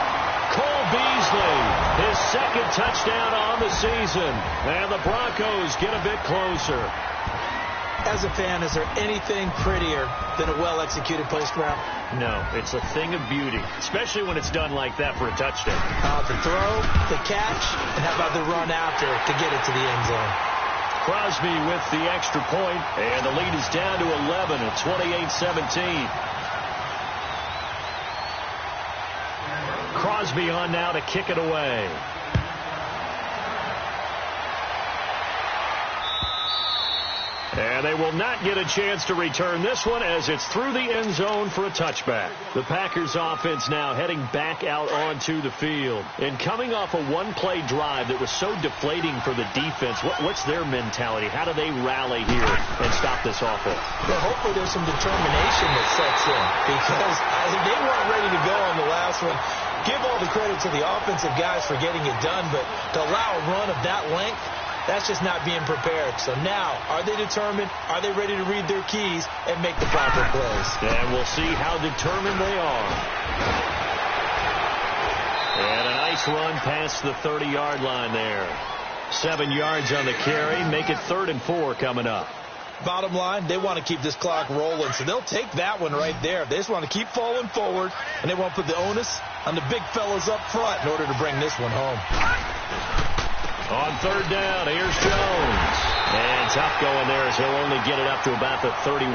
S3: Cole Beasley, his second touchdown on the season. And the Broncos get a bit closer.
S4: As a fan, is there anything prettier than a well-executed post route?
S3: No, it's a thing of beauty, especially when it's done like that for a touchdown.
S4: The throw, the catch, and how about the run after to get it to the end zone?
S3: Crosby with the extra point, and the lead is down to 11 at 28-17. Crosby on now to kick it away. And they will not get a chance to return this one as it's through the end zone for a touchback. The Packers offense now heading back out onto the field. And coming off a one-play drive that was so deflating for the defense, what's their mentality? How do they rally here and stop this offense?
S4: Well, hopefully there's some determination that sets in because they weren't ready to go on the last one. Give all the credit to the offensive guys for getting it done, but to allow a run of that length, that's just not being prepared. So now, are they determined? Are they ready to read their keys and make the proper plays?
S3: And we'll see how determined they are. And a nice run past the 30-yard line there. 7 yards on the carry. Make it 3rd and 4 coming up.
S4: Bottom line, they want to keep this clock rolling, so they'll take that one right there. They just want to keep falling forward, and they want to put the onus on the big fellas up front in order to bring this one home.
S3: On 3rd down, here's Jones. And tough going there as he'll only get it up to about the 31.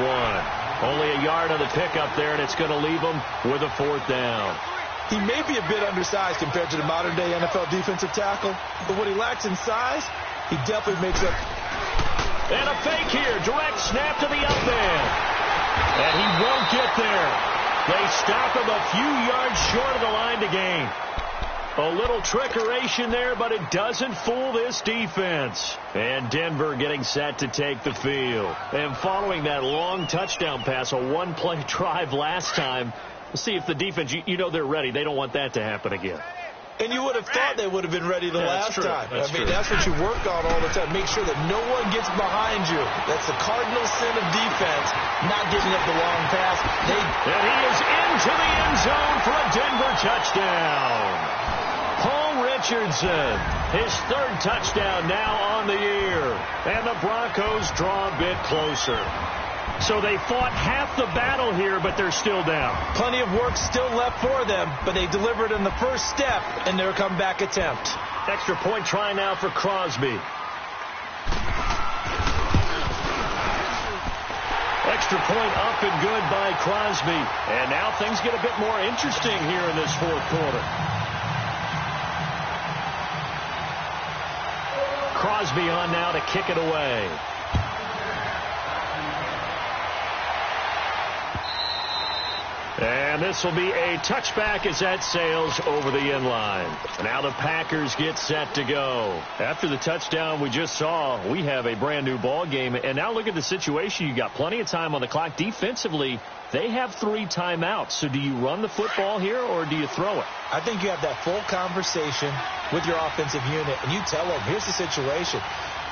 S3: Only a yard on the pickup there, and it's going to leave him with a 4th down.
S4: He may be a bit undersized compared to the modern-day NFL defensive tackle, but what he lacks in size, he definitely makes up.
S3: And a fake here. Direct snap to the up end. And he won't get there. They stop him a few yards short of the line to gain. A little trickeration there, but it doesn't fool this defense. And Denver getting set to take the field. And following that long touchdown pass, a one-play drive last time, let's see if the defense, you know they're ready. They don't want that to happen again.
S4: And you would have thought they would have been ready the last time.
S3: That's
S4: that's what you work on all the time. Make sure that no one gets behind you. That's the cardinal sin of defense, not giving up the long pass.
S3: And he is into the end zone for a Denver touchdown. Paul Richardson, his 3rd touchdown now on the year. And the Broncos draw a bit closer. So they fought half the battle here, but they're still down.
S4: Plenty of work still left for them, but they delivered in the first step in their comeback attempt.
S3: Extra point try now for Crosby. extra point up and good by Crosby. And now things get a bit more interesting here in this fourth quarter. Crosby on now to kick it away. And this will be a touchback as that sails over the end line. Now the Packers get set to go. After the touchdown we just saw, we have a brand new ball game. And now look at the situation. You got plenty of time on the clock. Defensively, they have 3 timeouts. So do you run the football here or do you throw it?
S4: I think you have that full conversation with your offensive unit, and you tell them, here's the situation.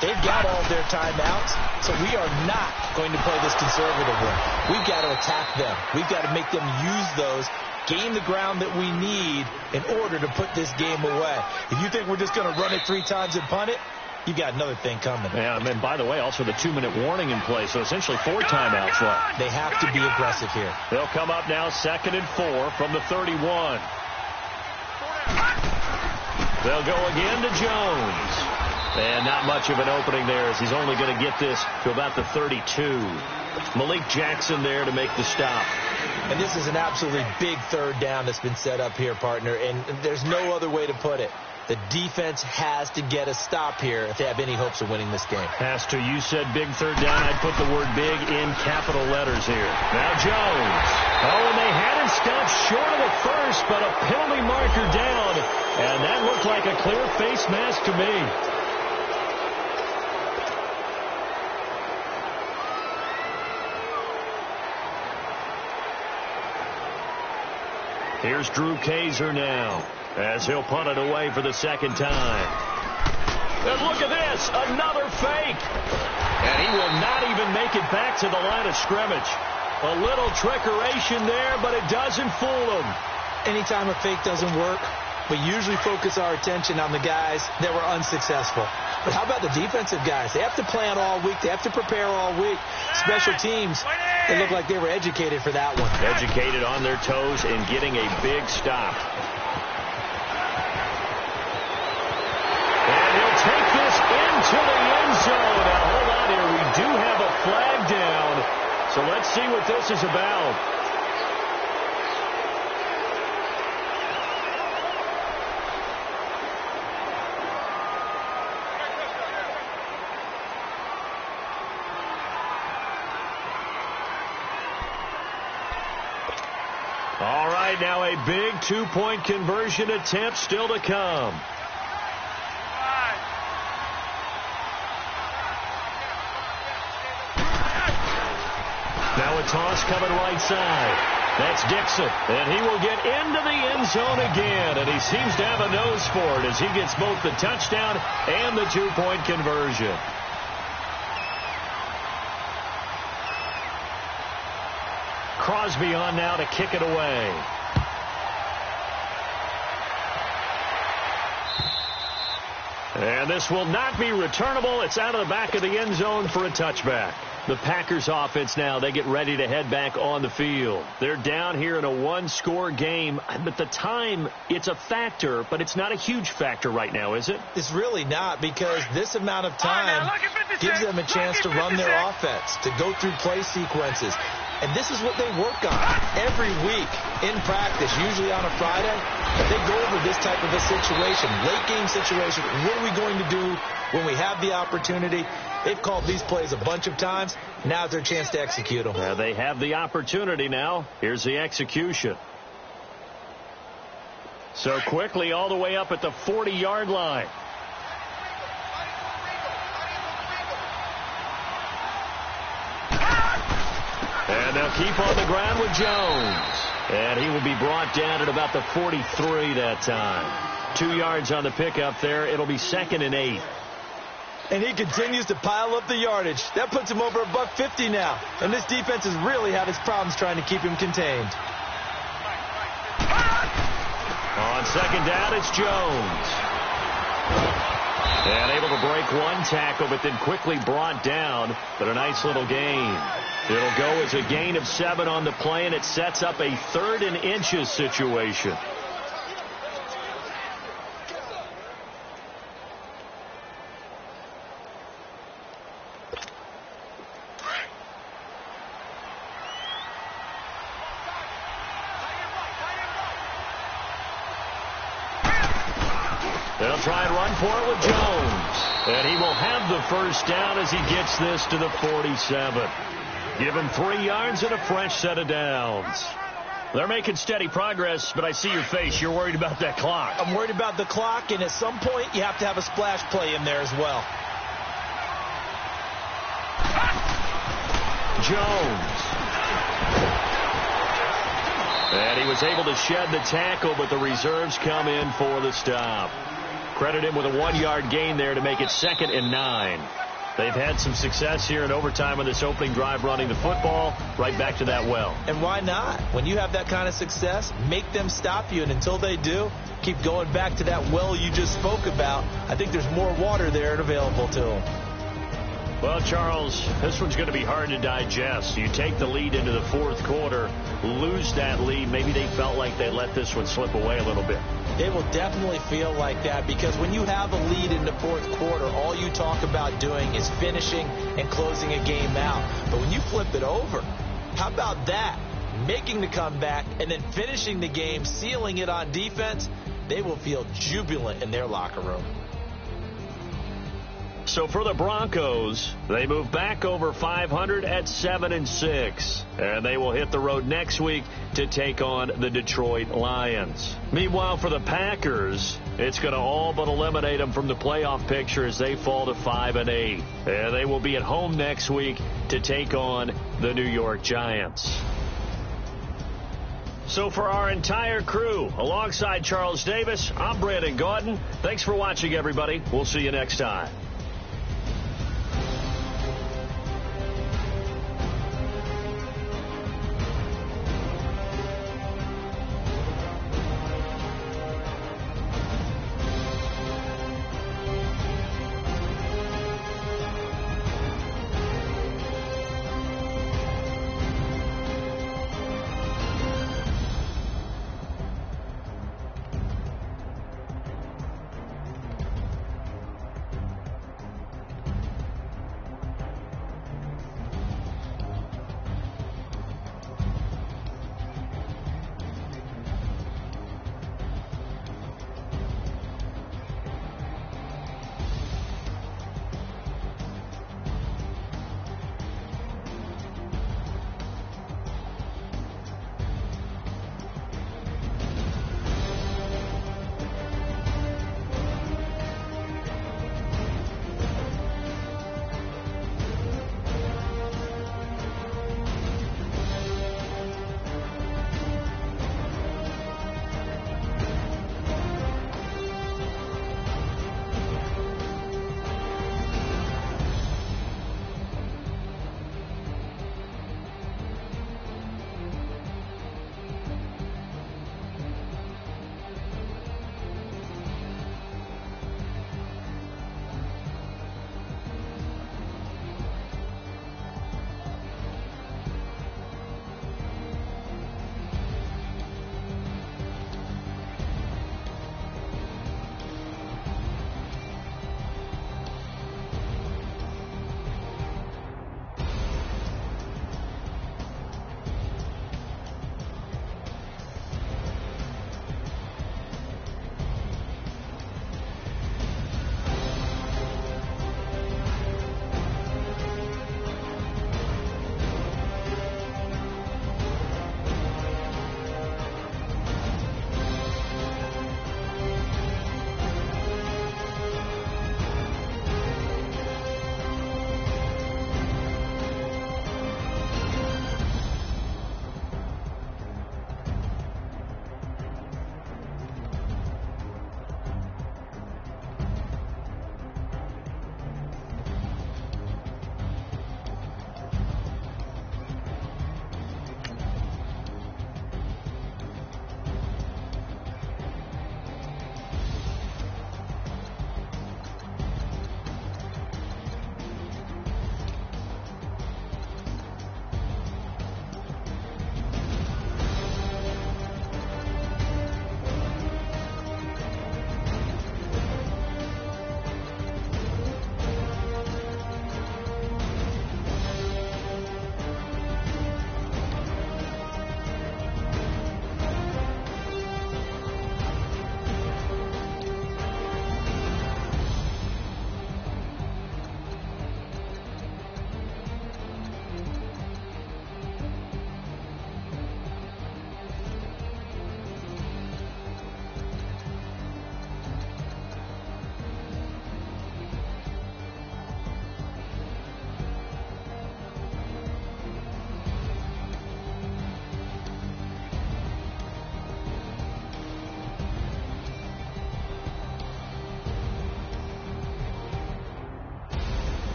S4: They've got all their timeouts, so we are not going to play this conservatively. We've got to attack them. We've got to make them use those, gain the ground that we need in order to put this game away. If you think we're just going to run it 3 times and punt it, you got another thing coming.
S3: Yeah, and then, by the way, also the 2-minute warning in play, so essentially 4 timeouts left.
S4: They have to be aggressive here.
S3: They'll come up now 2nd and 4 from the 31. They'll go again to Jones. And not much of an opening there as he's only going to get this to about the 32. Malik Jackson there to make the stop.
S4: And this is an absolutely big 3rd down that's been set up here, partner, and there's no other way to put it. The defense has to get a stop here if they have any hopes of winning this game.
S3: Has to. You said big 3rd down. I'd put the word big in capital letters here. Now Jones. Oh, and they had him stopped short of the first, but a penalty marker down. And that looked like a clear face mask to me. Here's Drew Kaiser now as he'll punt it away for the 2nd time. And look at this, another fake. And he will not even make it back to the line of scrimmage. A little trickeration there, but it doesn't fool him.
S4: Anytime a fake doesn't work, we usually focus our attention on the guys that were unsuccessful. But how about the defensive guys? They have to plan all week. They have to prepare all week. Special teams, they look like they were educated for that one.
S3: Educated on their toes and getting a big stop. And he'll take this into the end zone. Now, hold on here. We do have a flag down. So let's see what this is about. All right, now a big 2-point conversion attempt still to come. Now a toss coming right side. That's Dixon, and he will get into the end zone again, and he seems to have a nose for it as he gets both the touchdown and the 2-point conversion. Crosby on now to kick it away. And this will not be returnable. It's out of the back of the end zone for a touchback. The Packers offense now, they get ready to head back on the field. They're down here in a 1-score game. But the time, it's a factor, but it's not a huge factor right now, is it?
S4: It's really not, because this amount of time gives them a chance to run their offense, to go through play sequences. And this is what they work on every week in practice, usually on a Friday. They go over this type of a situation, late game situation. What are we going to do when we have the opportunity? They've called these plays a bunch of times. Now's their chance to execute them.
S3: They have the opportunity now. Here's the execution. So quickly all the way up at the 40-yard line. And they'll keep on the ground with Jones. And he will be brought down at about the 43 that time. 2 yards on the pickup there. It'll be 2nd and 8.
S4: And he continues to pile up the yardage. That puts him over $150 now. And this defense has really had its problems trying to keep him contained.
S3: On 2nd down, it's Jones. And able to break one tackle, but then quickly brought down. But a nice little gain. It'll go as a gain of 7 on the play, and it sets up a 3rd and inches situation. for it with Jones. And he will have the first down as he gets this to the 47. Give him 3 yards and a fresh set of downs. They're making steady progress, but I see your face. You're worried about that clock.
S4: I'm worried about the clock, and at some point you have to have a splash play in there as well.
S3: Jones. And he was able to shed the tackle, but the reserves come in for the stop. Credit him with a 1-yard gain there to make it 2nd and 9. They've had some success here in overtime on this opening drive running the football. Right back to that well.
S4: And why not? When you have that kind of success, make them stop you. And until they do, keep going back to that well you just spoke about. I think there's more water there and available to them.
S3: Well, Charles, this one's going to be hard to digest. You take the lead into the 4th quarter, lose that lead. Maybe they felt like they let this one slip away a little bit.
S4: They will definitely feel like that because when you have a lead in the 4th quarter, all you talk about doing is finishing and closing a game out. But when you flip it over, how about that? Making the comeback and then finishing the game, sealing it on defense, they will feel jubilant in their locker room.
S3: So for the Broncos, they move back over 500 at 7-6. And they will hit the road next week to take on the Detroit Lions. Meanwhile, for the Packers, it's going to all but eliminate them from the playoff picture as they fall to 5-8. And they will be at home next week to take on the New York Giants. So for our entire crew, alongside Charles Davis, I'm Brandon Gaudin. Thanks for watching, everybody. We'll see you next time.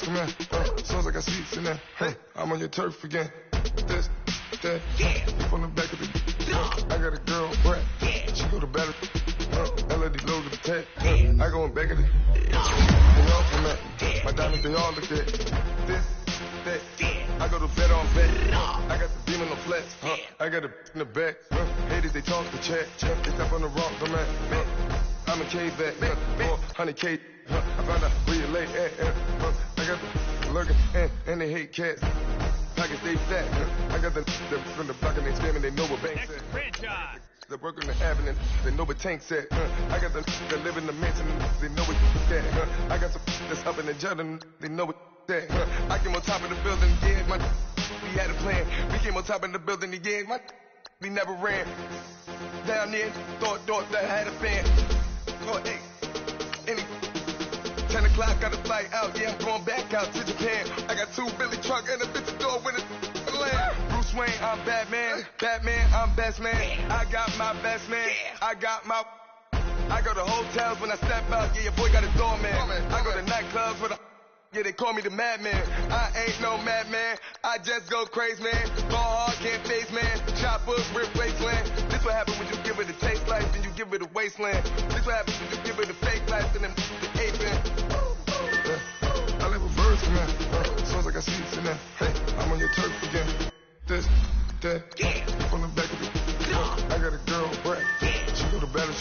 S6: man. Soon as I got seats in there, I'm on your turf again. This, that, from the back of the. I got a girl, Brett. She go to battle. LED low to the tech. I go in back of the. They all from that. My diamonds, they all look at. This, that. I go to bed on bed. I got the demon on flex. I got it in the back. Haters, they talk the chat. They step on the rock, the man. I'm a K-back. 400K. I found out where you lay at. I got the lurking and they hate cats. Pockets they fat. I got the from the block and they scamming. They know what banks at. They work on the avenue. They know what tanks at. I got the that live in the mansion. They know what that. I got some that's up in the jet and they know what that. I came on top of the building. Yeah, my we had a plan. We came on top of the building. Yeah, my we never ran. Down there, thought that I had a fan. Oh, hey, any 10 o'clock, got a flight out. Yeah, I'm going back out to Japan. I got 2 Billy truck and a bitch door with a land. Bruce Wayne, I'm Batman. Batman, I'm best man. I got my best man. I got my. I go to hotels when I step out. Yeah, your boy got a doorman. I go to nightclubs with a. Yeah, they call me the madman. I ain't no madman. I just go crazy, man. Ball hard, can't face, man. Choppers, rip wasteland. This what happens when you give it a taste life and you give it a wasteland. This what happens when you give it a fake life and then the ape in. I live with birds, man. As soon as I got seats in there, I'm on your turf again. This, that, from the back of the. I got a girl, Brett. She go to battle.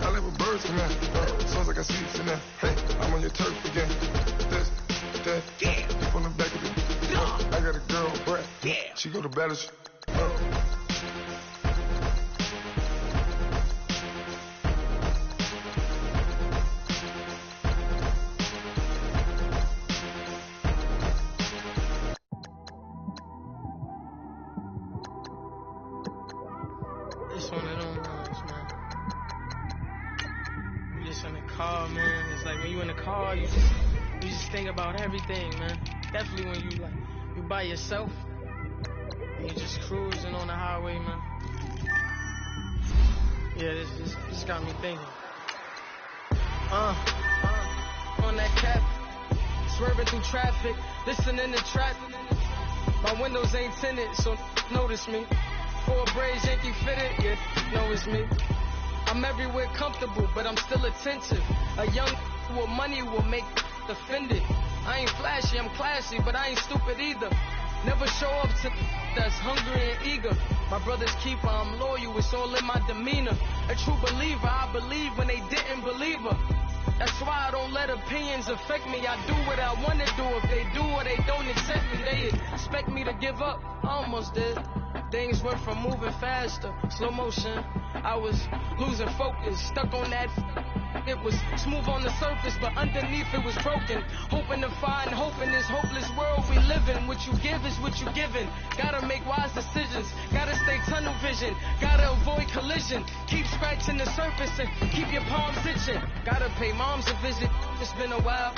S6: I live with birds, man. As soon as I got seats in there, I'm on your turf again. This, that, from the back of the. I got a girl, Brett. She go to battle.
S7: It's one of them ones, man. You just in the car, man. It's like when you in the car, you just think about everything, man. Definitely when you by yourself and you just cruising on the highway, man. Yeah, this got me thinking. On that cap, swerving through traffic, listening to trap. My windows ain't tinted, so notice me. 4 braids, Yankee fitted, yeah, know it's me. I'm everywhere comfortable, but I'm still attentive. A young with money will make offended. I ain't flashy, I'm classy, but I ain't stupid either. Never show up to that's hungry and eager. My brother's keeper, I'm loyal, it's all in my demeanor. A true believer, I believe when they didn't believe her. That's why I don't let opinions affect me. I do what I want to do. If they do or they don't accept me, they expect me to give up. I almost did. Things went from moving faster, slow motion. I was losing focus, stuck on that. It was smooth on the surface, but underneath it was broken. Hoping to find hope in this hopeless world we live in. What you give is what you given. Gotta make wise decisions. Gotta stay tunnel vision. Gotta avoid collision. Keep scratching the surface and keep your palms itching. Gotta pay moms a visit. It's been a while.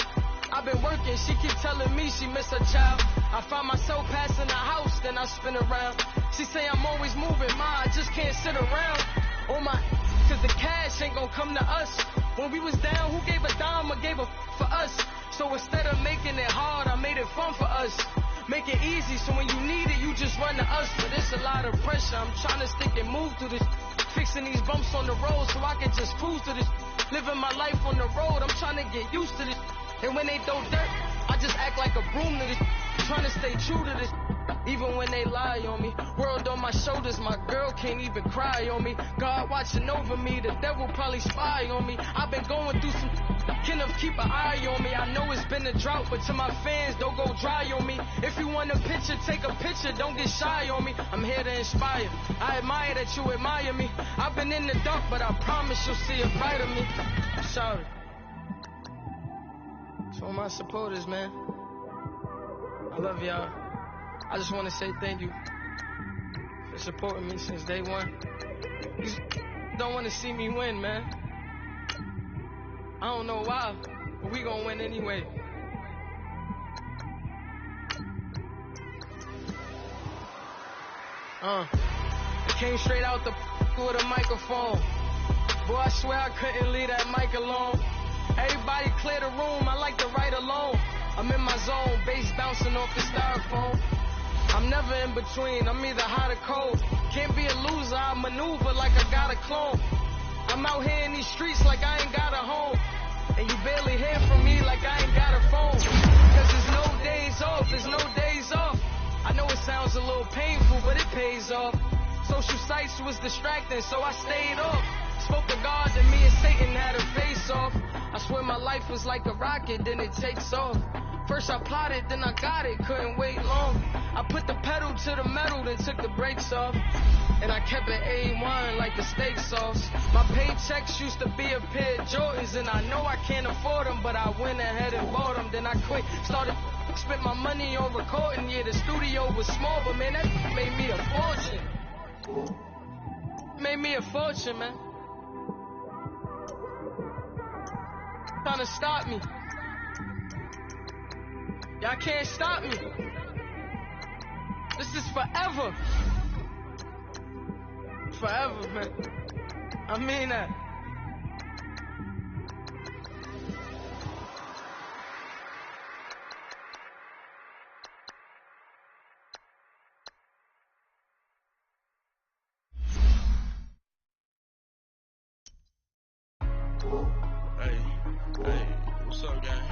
S7: I've been working, she keep telling me she miss her child. I find myself passing the house, then I spin around. She say I'm always moving, ma, I just can't sit around. Oh my, cause the cash ain't gonna come to us. When we was down, who gave a dime or gave a for us? So instead of making it hard, I made it fun for us. Make it easy, so when you need it, you just run to us. But it's a lot of pressure, I'm trying to stick and move through this. Fixing these bumps on the road so I can just cruise to this. Living my life on the road, I'm trying to get used to this. And when they throw dirt, I just act like a broom to this. Trying to stay true to this. Even when they lie on me. World on my shoulders, my girl can't even cry on me. God watching over me, the devil probably spy on me. I've been going through some enough, keep an eye on me. I know it's been a drought, but to my fans, don't go dry on me. If you want a picture, take a picture, don't get shy on me. I'm here to inspire. I admire that you admire me. I've been in the dark, but I promise you'll see a bright of me. Sorry. To all my supporters, man. I love y'all. I just want to say thank you for supporting me since day one. You don't want to see me win, man. I don't know why, but we gonna win anyway. I came straight out the with a microphone. Boy, I swear I couldn't leave that mic alone. Everybody clear the room, I like the I'm in my zone, bass bouncing off the styrofoam. I'm never in between, I'm either hot or cold. Can't be a loser, I maneuver like I got a clone. I'm out here in these streets like I ain't got a home. And you barely hear from me like I ain't got a phone. Cause there's no days off, there's no days off. I know it sounds a little painful, but it pays off. Social sites was distracting, so I stayed off. Spoke to God and me and Satan had a face off. I swear my life was like a rocket, then it takes off. First I plotted, then I got it, couldn't wait long. I put the pedal to the metal, then took the brakes off. And I kept it A1 like the steak sauce. My paychecks used to be a pair of Jordans, and I know I can't afford them, but I went ahead and bought them. Then I quit, spent my money on recording. Yeah, the studio was small, but man, that made me a fortune. Made me a fortune, man. Trying to stop me. Y'all can't stop me. This is forever. Forever, man. I mean that.
S8: Hey, what's up, gang?